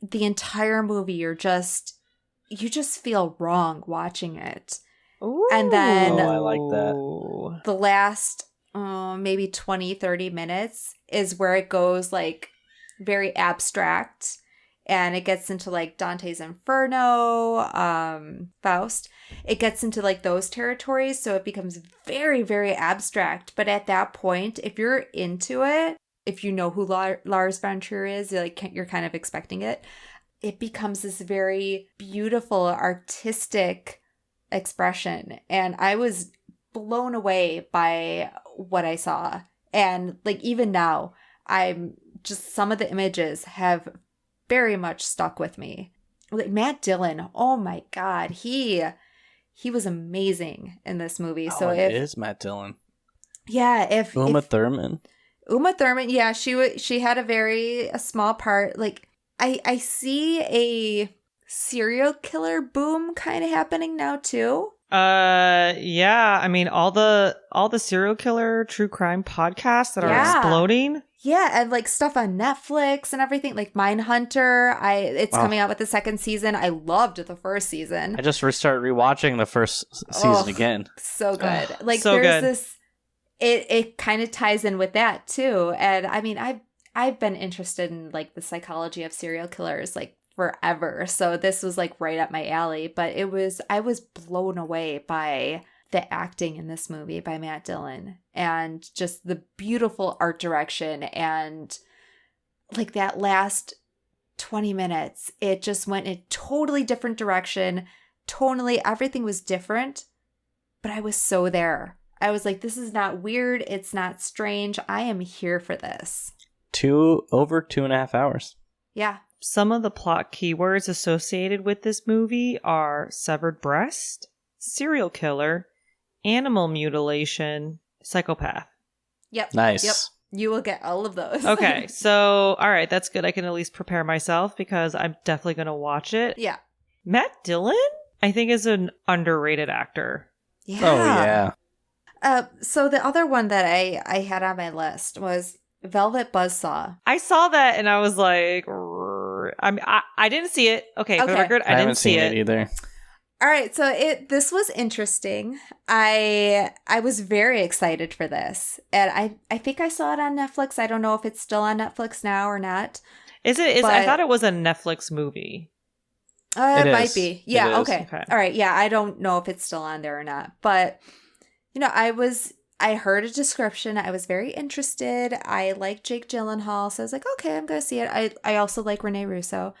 S2: The entire movie, you just feel wrong watching it.
S3: Ooh.
S2: And then
S1: I like that.
S2: The last maybe 20-30 minutes is where it goes like very abstract, and it gets into like Dante's Inferno, Faust. It gets into like those territories, so it becomes very, very abstract. But at that point, if you're into it, if you know who Lars von Trier is, like you're kind of expecting it, it becomes this very beautiful, artistic expression. And I was blown away by what I saw. And like even now, some of the images have very much stuck with me. Like Matt Dillon, oh my God, he was amazing in this movie. So
S1: it is Matt Dillon.
S2: Yeah, if
S1: Thurman.
S2: Uma Thurman, yeah, she had a small part. Like I see a serial killer boom kind of happening now too.
S3: Yeah, I mean all the serial killer true crime podcasts that are exploding.
S2: Yeah, and like stuff on Netflix and everything, like Mindhunter. It's coming out with the second season. I loved the first season.
S1: I just started rewatching the first season again.
S2: So good. Like
S3: so
S2: there's
S3: good.
S2: this. It kind of ties in with that too. And I mean, I've been interested in like the psychology of serial killers like forever. So this was like right up my alley. But I was blown away by the acting in this movie by Matt Dillon and just the beautiful art direction, and like that last 20 minutes, it just went in a totally different direction. Tonally, everything was different, but I was so there. I was like, this is not weird. It's not strange. I am here for this.
S1: Over 2.5 hours.
S2: Yeah.
S3: Some of the plot keywords associated with this movie are severed breast, serial killer, animal mutilation, psychopath.
S2: Yep.
S1: Nice.
S2: Yep. You will get all of those.
S3: Okay, so, all right, that's good. I can at least prepare myself because I'm definitely going to watch it.
S2: Yeah.
S3: Matt Dillon, I think, is an underrated actor.
S2: Yeah.
S1: Oh, yeah.
S2: So the other one that I had on my list was Velvet Buzzsaw.
S3: I saw that and I was like, I didn't see it. Okay, for the record, I didn't see it
S1: either.
S2: All right, so this was interesting. I was very excited for this, and I think I saw it on Netflix. I don't know if it's still on Netflix now or not.
S3: Is it? I thought it was a Netflix movie.
S2: It might be. Yeah.
S3: Okay.
S2: All right. Yeah, I don't know if it's still on there or not, but I heard a description. I was very interested. I like Jake Gyllenhaal, so I was like, okay, I'm gonna see it. I also like Rene Russo.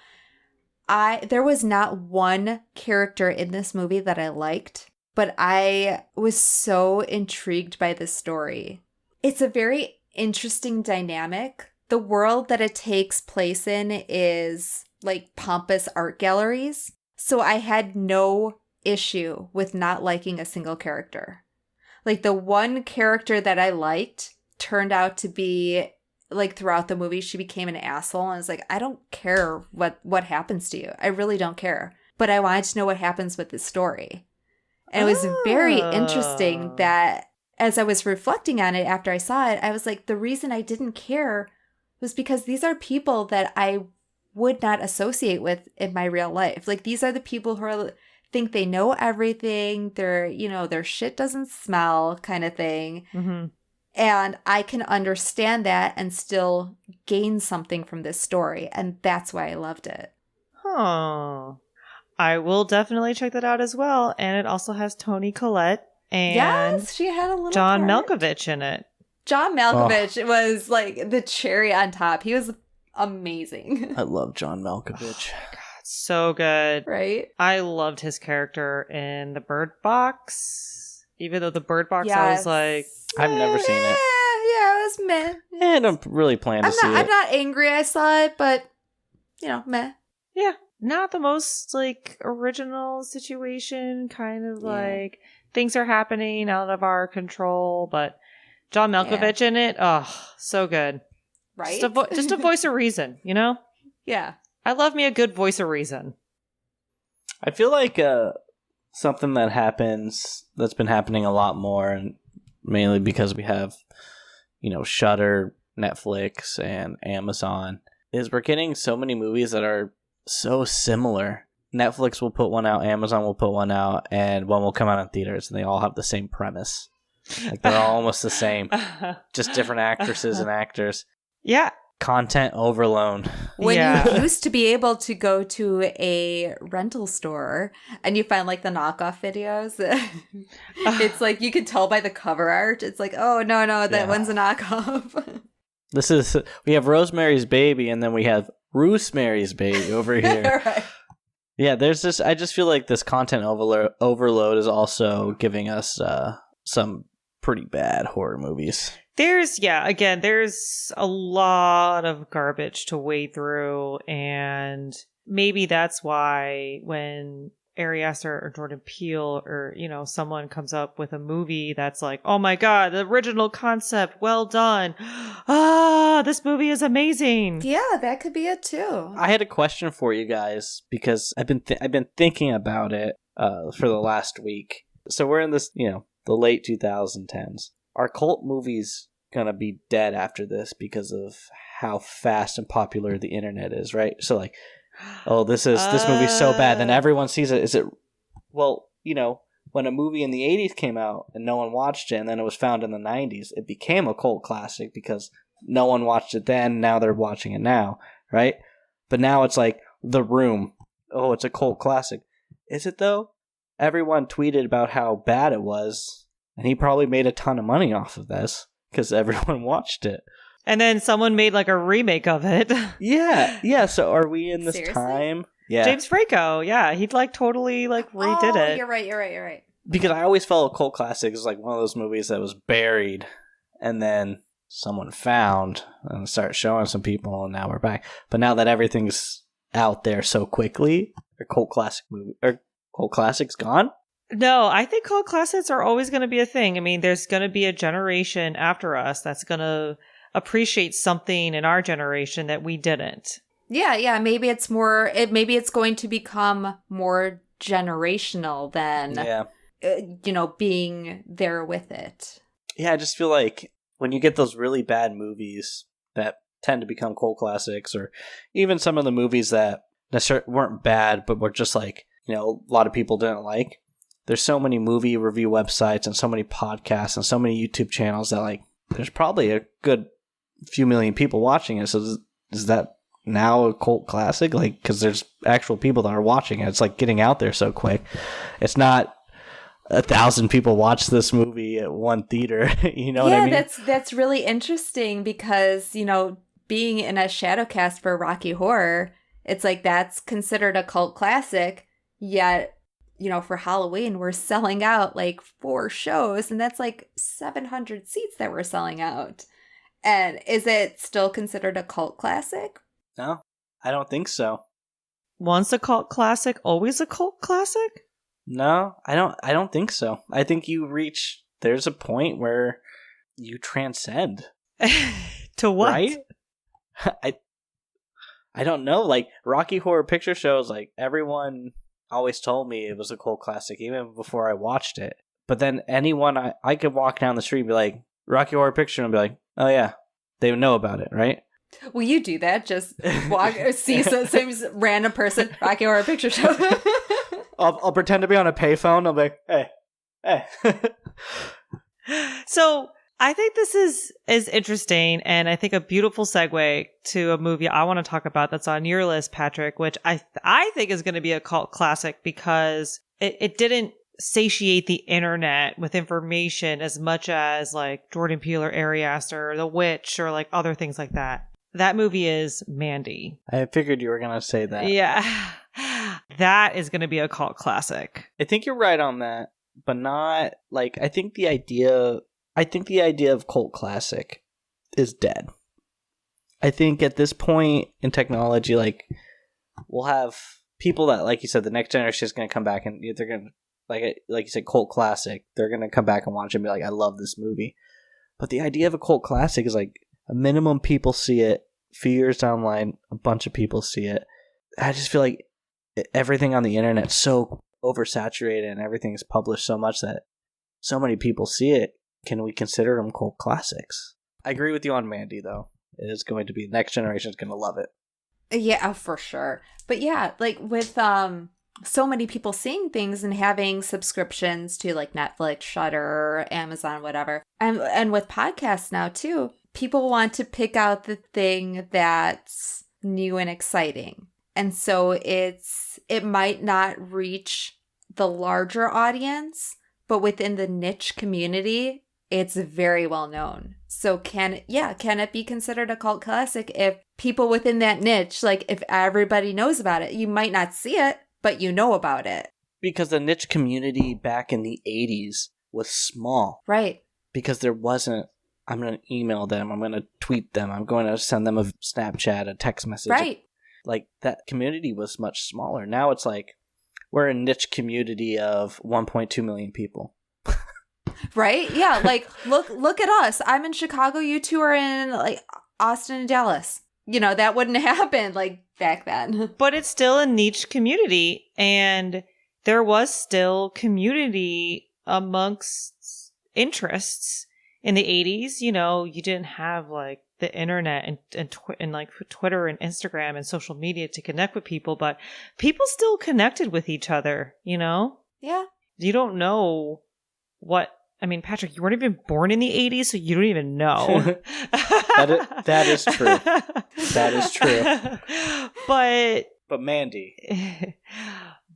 S2: There was not one character in this movie that I liked, but I was so intrigued by this story. It's a very interesting dynamic. The world that it takes place in is like pompous art galleries. So I had no issue with not liking a single character. Like the one character that I liked turned out to be, like, throughout the movie, she became an asshole. And I was like, I don't care what happens to you. I really don't care. But I wanted to know what happens with this story. And it was very interesting that as I was reflecting on it after I saw it, I was like, the reason I didn't care was because these are people that I would not associate with in my real life. Like, these are the people who think they know everything. Their shit doesn't smell kind of thing.
S3: Mm-hmm.
S2: And I can understand that and still gain something from this story. And that's why I loved it.
S3: Huh. I will definitely check that out as well. And it also has Toni Collette and
S2: yes, she had a little
S3: John
S2: part.
S3: Malkovich in it.
S2: John Malkovich was like the cherry on top. He was amazing.
S1: I love John Malkovich.
S3: Oh my God, so good.
S2: Right?
S3: I loved his character in The Bird Box. Even though The Bird Box, I was like...
S1: I've never seen it.
S2: Yeah, it was meh.
S1: And I'm really planning to see it.
S2: I'm not angry I saw it, but, meh.
S3: Yeah. Not the most, like, original situation. Kind of like, things are happening out of our control, but John Malkovich in it, oh, so good.
S2: Right?
S3: Just a voice of reason, you know?
S2: Yeah.
S3: I love me a good voice of reason.
S1: I feel like something that's been happening a lot more, and mainly because we have, Shudder, Netflix, and Amazon, is we're getting so many movies that are so similar. Netflix will put one out, Amazon will put one out, and one will come out in theaters, and they all have the same premise. Like, they're all almost the same. Just different actresses and actors.
S3: Yeah.
S1: Content overload.
S2: When you used to be able to go to a rental store and you find like the knockoff videos, it's like you could tell by the cover art. It's like, oh, no, that one's a knockoff.
S1: We have Rosemary's Baby, and then we have Roosemary's Baby over here.
S2: Right.
S1: Yeah, I just feel like this content overload is also giving us some pretty bad horror movies.
S3: There's a lot of garbage to wade through, and maybe that's why when Aster or Jordan Peele or, someone comes up with a movie that's like, oh my God, the original concept, well done. This movie is amazing.
S2: Yeah, that could be it too.
S1: I had a question for you guys because I've been thinking about it for the last week. So we're in this, the late 2010s. Are cult movies gonna be dead after this because of how fast and popular the internet is, right? So like, oh, this movie's so bad, then everyone sees it. Is it? Well, when a movie in the 80s came out and no one watched it, and then it was found in the 90s, it became a cult classic because no one watched it then. Now they're watching it now, right? But now it's like The Room. Oh, it's a cult classic. Is it though? Everyone tweeted about how bad it was. And he probably made a ton of money off of this because everyone watched it.
S3: And then someone made like a remake of it.
S1: Yeah. So are we in this
S2: Seriously?
S1: time? Yeah.
S3: James Franco. Yeah. He totally redid it.
S2: You're right.
S1: because I always felt cult classic is like one of those movies that was buried and then someone found and started showing some people, and now we're back. But now that everything's out there so quickly, cult classic's gone.
S3: No, I think cult classics are always going to be a thing. I mean, there's going to be a generation after us that's going to appreciate something in our generation that we didn't.
S2: Yeah. Maybe it's more. Maybe it's going to become more generational than being there with it.
S1: Yeah, I just feel like when you get those really bad movies that tend to become cult classics, or even some of the movies that necessarily weren't bad but were just like, a lot of people didn't like. There's so many movie review websites and so many podcasts and so many YouTube channels that like there's probably a good few million people watching it. So is that now a cult classic? Like, because there's actual people that are watching it. It's like getting out there so quick. It's not 1,000 people watch this movie at one theater. You know what I mean?
S2: Yeah, that's really interesting because, being in a shadowcast for Rocky Horror, it's like that's considered a cult classic, yet, for Halloween, we're selling out like 4 shows, and that's like 700 seats that we're selling out. And is it still considered a cult classic?
S1: No, I don't think so.
S3: Once a cult classic, always a cult classic?
S1: No, I don't think so. I think there's a point where you transcend.
S3: To what?
S1: Right? I don't know. Like, Rocky Horror Picture Shows, like, everyone always told me it was a cult classic, even before I watched it. But then anyone, I could walk down the street and be like, Rocky Horror Picture, and be like, oh yeah, they know about it, right?
S2: Will you do that? Just walk, see some random person, Rocky Horror Picture Show.
S1: I'll pretend to be on a payphone. I'll be like, hey.
S3: So I think this is interesting, and I think a beautiful segue to a movie I want to talk about that's on your list, Patrick, which I think is going to be a cult classic because it didn't satiate the internet with information as much as like Jordan Peele or Aster or The Witch or like other things like that. That movie is Mandy.
S1: I figured you were going to say that.
S3: Yeah. That is going to be a cult classic.
S1: I think you're right on that, but not like I think the idea of cult classic is dead. I think at this point in technology, like, we'll have people that, like you said, the next generation is going to come back and they're going to, like you said, cult classic. They're going to come back and watch it and be like, I love this movie. But the idea of a cult classic is like a minimum people see it. A few years down the line, a bunch of people see it. I just feel like everything on the internet's so oversaturated and everything's published so much that so many people see it. Can we consider them cult classics? I agree with you on Mandy, though. It is going to be, the next generation is going to love it.
S2: Yeah, for sure. But yeah, like with so many people seeing things and having subscriptions to like Netflix, Shudder, Amazon, whatever. And with podcasts now too, people want to pick out the thing that's new and exciting. And so it might not reach the larger audience, but within the niche community, it's very well known. So can it be considered a cult classic if people within that niche, like if everybody knows about it? You might not see it, but you know about it.
S1: Because the niche community back in the 80s was small.
S2: Right.
S1: Because there wasn't, I'm going to email them, I'm going to tweet them, I'm going to send them a Snapchat, a text message.
S2: Right.
S1: Like, that community was much smaller. Now it's like, we're a niche community of 1.2 million people.
S2: Right? Yeah, like, look at us. I'm in Chicago, you two are in, like, Austin and Dallas. That wouldn't happen, like, back then.
S3: But it's still a niche community, and there was still community amongst interests in the 80s. You didn't have, like, the internet and like Twitter and Instagram and social media to connect with people, but people still connected with each other,
S2: Yeah.
S3: You don't know what, I mean, Patrick, you weren't even born in the 80s, so you don't even know.
S1: that is true. That is true.
S3: But
S1: Mandy.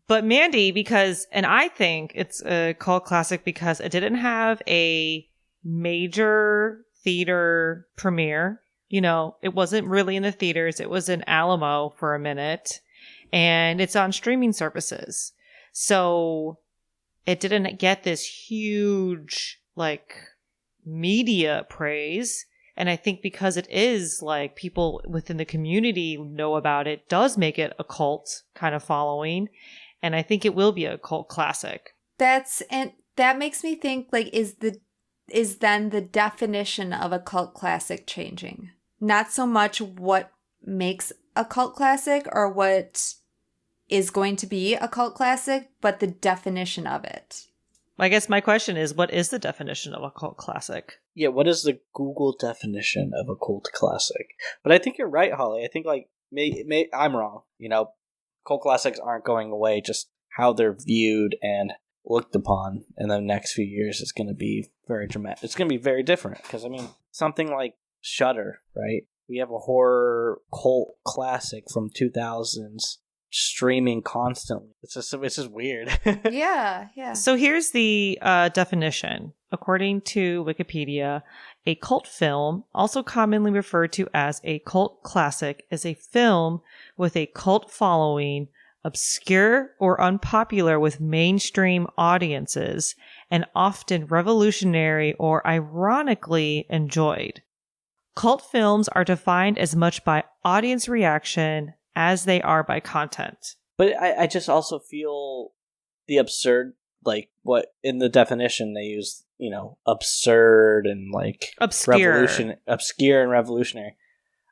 S3: But Mandy, because, and I think it's a cult classic because it didn't have a major theater premiere. It wasn't really in the theaters. It was in Alamo for a minute, and it's on streaming services. So it didn't get this huge, like, media praise. And I think because it is, like, people within the community know about it, does make it a cult kind of following. And I think it will be a cult classic.
S2: And that makes me think, like, is then the definition of a cult classic changing? Not so much what makes a cult classic or what is going to be a cult classic, but the definition of it.
S3: I guess my question is, what is the definition of a cult classic?
S1: Yeah, what is the Google definition of a cult classic? But I think you're right, Holly. I think, like, I'm wrong. You know, cult classics aren't going away. Just how they're viewed and looked upon in the next few years is going to be very dramatic. It's going to be very different. Because, I mean, something like Shudder, right? We have a horror cult classic from 2000s streaming constantly. It's just weird.
S2: Yeah.
S3: So here's the definition. According to Wikipedia, a cult film, also commonly referred to as a cult classic, is a film with a cult following, obscure or unpopular with mainstream audiences, and often revolutionary or ironically enjoyed. Cult films are defined as much by audience reaction as they are by content.
S1: But I just also feel the absurd, like, what in the definition they use, you know, absurd and, like,
S3: obscure
S1: and revolutionary.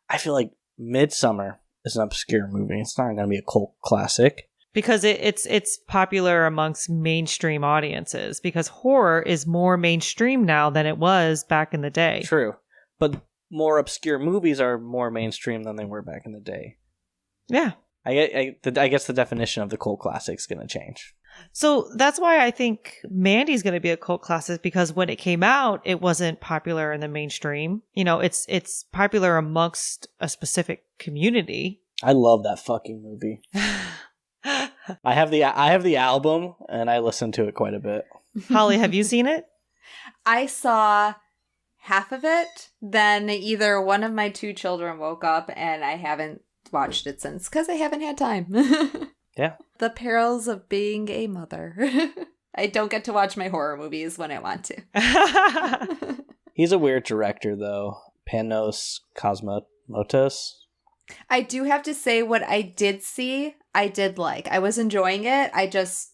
S1: I feel like Midsommar is an obscure movie. It's not going to be a cult classic.
S3: Because it's popular amongst mainstream audiences. Because horror is more mainstream now than it was back in the day.
S1: True. But more obscure movies are more mainstream than they were back in the day.
S3: Yeah.
S1: I guess the definition of the cult classic is going to change.
S3: So that's why I think Mandy's going to be a cult classic, because when it came out, it wasn't popular in the mainstream. You know, it's popular amongst a specific community.
S1: I love that fucking movie. I have the album and I listen to it quite a bit.
S3: Holly, have you seen it?
S2: I saw half of it. Then either one of my two children woke up and I haven't watched it since because I haven't had time.
S1: Yeah.
S2: The perils of being a mother. I don't get to watch my horror movies when I want to.
S1: He's a weird director, though. Panos Cosmatos.
S2: I do have to say, what I did see, I did like. I was enjoying it. I just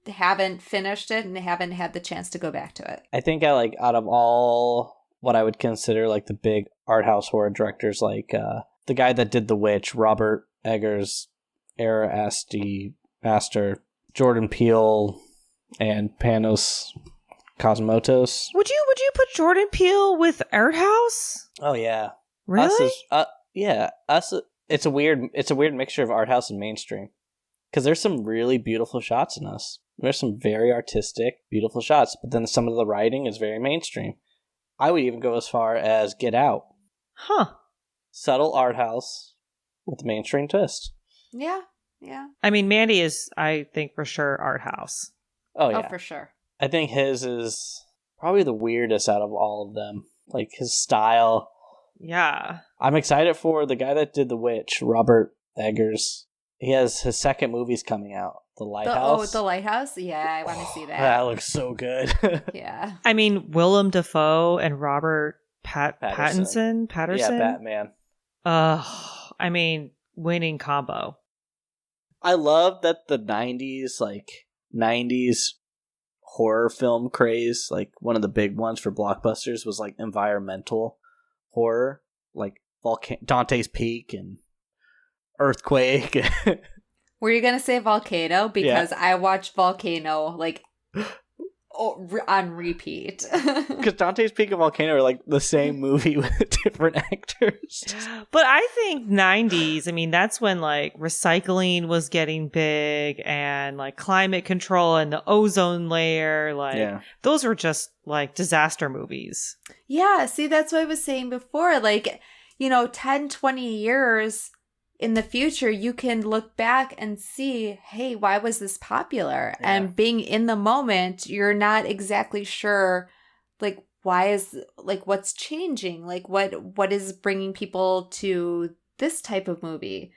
S2: haven't finished it and haven't had the chance to go back to it.
S1: I think out of all what I would consider, like, the big art house horror directors, like the guy that did The Witch, Robert Eggers, Aster, Jordan Peele, and Panos Cosmatos.
S3: Would you put Jordan Peele with art house?
S1: Oh yeah,
S3: really?
S1: Us. It's a weird mixture of art house and mainstream. Because there's some really beautiful shots in Us. There's some very artistic, beautiful shots, but then some of the writing is very mainstream. I would even go as far as Get Out.
S3: Huh.
S1: Subtle art house with a mainstream twist.
S2: Yeah.
S3: I mean, Mandy is, I think, for sure art house.
S1: Oh, yeah.
S2: Oh, for sure.
S1: I think his is probably the weirdest out of all of them. Like, his style.
S3: Yeah.
S1: I'm excited for the guy that did The Witch, Robert Eggers. He has his second movie's coming out, The Lighthouse.
S2: The Lighthouse? Yeah, I want to see that.
S1: That looks so good.
S2: Yeah.
S3: I mean, Willem Dafoe and Robert Pattinson?
S1: Yeah, Batman.
S3: I mean, winning combo.
S1: I love that the 90s horror film craze, like, one of the big ones for blockbusters was, like, environmental horror, like Dante's Peak and Earthquake.
S2: Were you going to say Volcano? Because I watched Volcano, like, on repeat.
S1: Because Dante's Peak and Volcano are, like, the same movie with different actors.
S3: But I think 90s, I mean, that's when, like, recycling was getting big and, like, climate control and the ozone layer. Like, those were just, like, disaster movies.
S2: Yeah, see, that's what I was saying before. Like, 10, 20 years in the future, you can look back and see, hey, why was this popular? Yeah. And being in the moment, you're not exactly sure, like, why is, like, what's changing? Like, what is bringing people to this type of movie?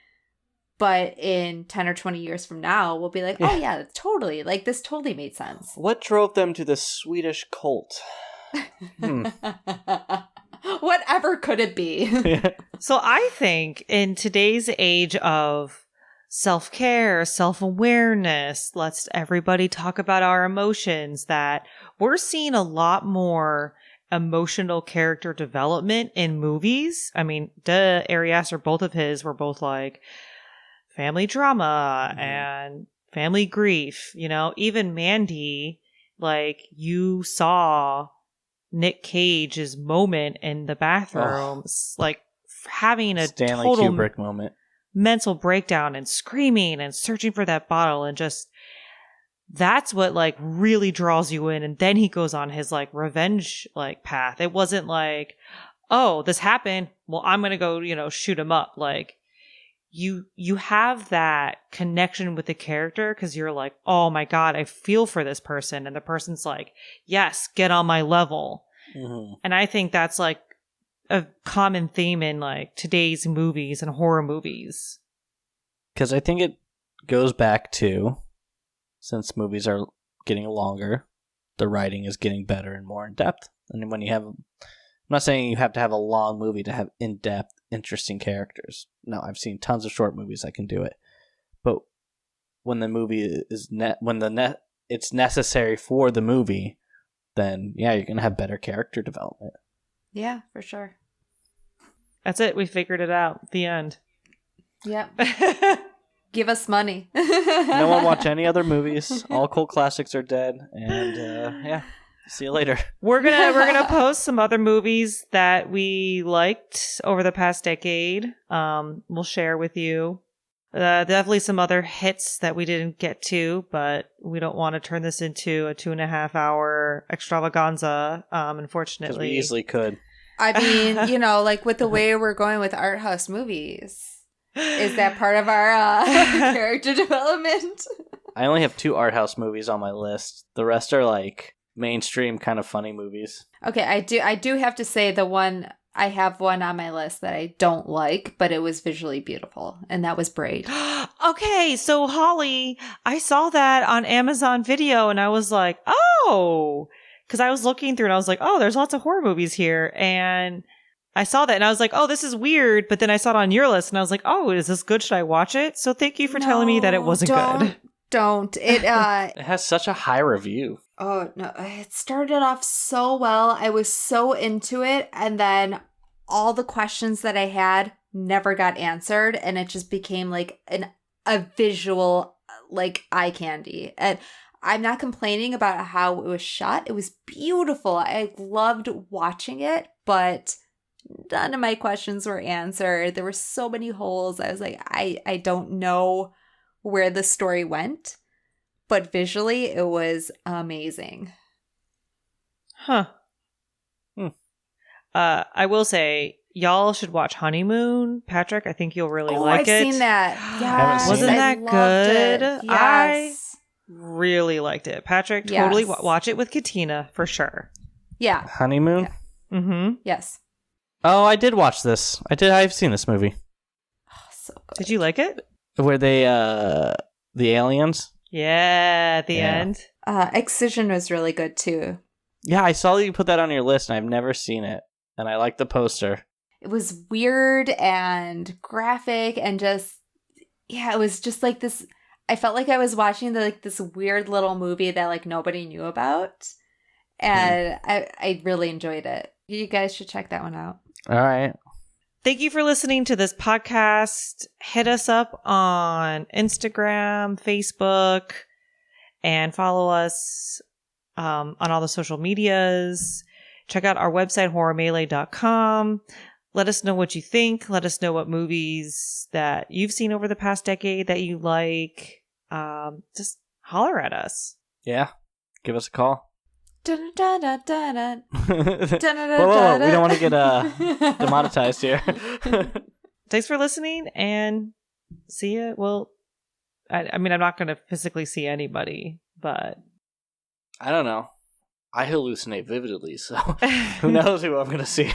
S2: But in 10 or 20 years from now, we'll be like, oh yeah, totally. Like, this totally made sense.
S1: What drove them to the Swedish cult?
S2: Whatever could it be?
S3: So I think in today's age of self-care, self-awareness, let's everybody talk about our emotions, that we're seeing a lot more emotional character development in movies. I mean, Ari Aster, both of his were both like family drama and family grief. You know, even Mandy, like, you saw Nick Cage's moment in the bathroom, like having a
S1: Stanley
S3: total
S1: Kubrick moment,
S3: mental breakdown and screaming and searching for that bottle, and just that's what like really draws you in. And then he goes on his like revenge like path. It wasn't like, oh, this happened, well, I'm gonna go, you know, shoot him up. Like, you have that connection with the character because you're like, oh my god, I feel for this person, and the person's like, yes, get on my level. And I think that's like a common theme in like today's movies and horror movies,
S1: because I think it goes back to, since movies are getting longer, the writing is getting better and more in depth. And when you have, I'm not saying you have to have a long movie to have in depth, interesting characters. No, I've seen tons of short movies that can do it. But when the movie is it's necessary for the movie, then yeah, you're gonna have better character development.
S2: Yeah, for sure.
S3: That's it. We figured it out. The end.
S2: Yep. Give us money.
S1: No one watch any other movies. All cult classics are dead. And yeah, see you later.
S3: We're gonna post some other movies that we liked over the past decade. We'll share with you. Definitely some other hits that we didn't get to, but we don't want to turn this into a 2.5 hour extravaganza. Unfortunately,
S1: because we easily could.
S2: I mean, you know, like with the way we're going with art house movies, is that part of our character development?
S1: I only have 2 art house movies on my list. The rest are like mainstream kind of funny movies.
S2: Okay, I do have to say I have one on my list that I don't like, but it was visually beautiful, and that was Braid.
S3: Okay, so Holly, I saw that on Amazon Video, and I was like, oh, because I was looking through and I was like, oh, there's lots of horror movies here. And I saw that and I was like, oh, this is weird. But then I saw it on your list and I was like, oh, is this good? Should I watch it? So thank you for telling me that it wasn't good.
S2: Don't. It
S1: it has such a high review.
S2: Oh, no. It started off so well. I was so into it. And then all the questions that I had never got answered. And it just became like a visual, like, eye candy. And I'm not complaining about how it was shot. It was beautiful. I loved watching it, but none of my questions were answered. There were so many holes. I was like, I don't know where the story went, but visually it was amazing.
S3: Huh. I will say, y'all should watch Honeymoon. Patrick, I think you'll really like it.
S2: I've seen that. Yes.
S3: Wasn't that good?
S2: It. Yes.
S3: Really liked it. Patrick, totally watch it with Katina for sure.
S2: Yeah.
S1: Honeymoon?
S2: Yeah.
S3: Mm-hmm.
S2: Yes.
S1: Oh, I did watch this. I've seen this movie.
S2: Oh, so good.
S3: Did you like it?
S1: Where they, the aliens?
S3: Yeah, at the end.
S2: Excision was really good too.
S1: Yeah, I saw that you put that on your list and I've never seen it. And I like the poster.
S2: It was weird and graphic and just, yeah, it was just like this. I felt like I was watching this weird little movie that like nobody knew about. And I really enjoyed it. You guys should check that one out.
S1: All right.
S3: Thank you for listening to this podcast. Hit us up on Instagram, Facebook, and follow us on all the social medias. Check out our website, horrormelee.com. Let us know what you think. Let us know what movies that you've seen over the past decade that you like. Just holler at us.
S1: Yeah. Give us a call.
S2: Whoa,
S1: we don't want to get demonetized here.
S3: Thanks for listening and see you. Well, I mean, I'm not going to physically see anybody, but
S1: I don't know. I hallucinate vividly, so who knows who I'm going to see.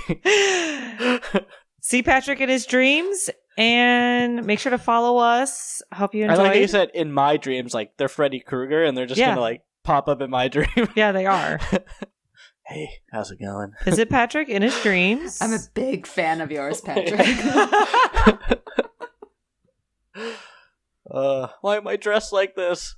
S3: See Patrick in his dreams And make sure to follow us. Hope you enjoyed.
S1: I like how you said in my dreams, like they're Freddy Krueger and they're just gonna like pop up in my dream.
S3: Yeah, they are.
S1: Hey, how's it going?
S3: Visit Patrick in his dreams.
S2: I'm a big fan of yours, Patrick.
S1: Why am I dressed like this?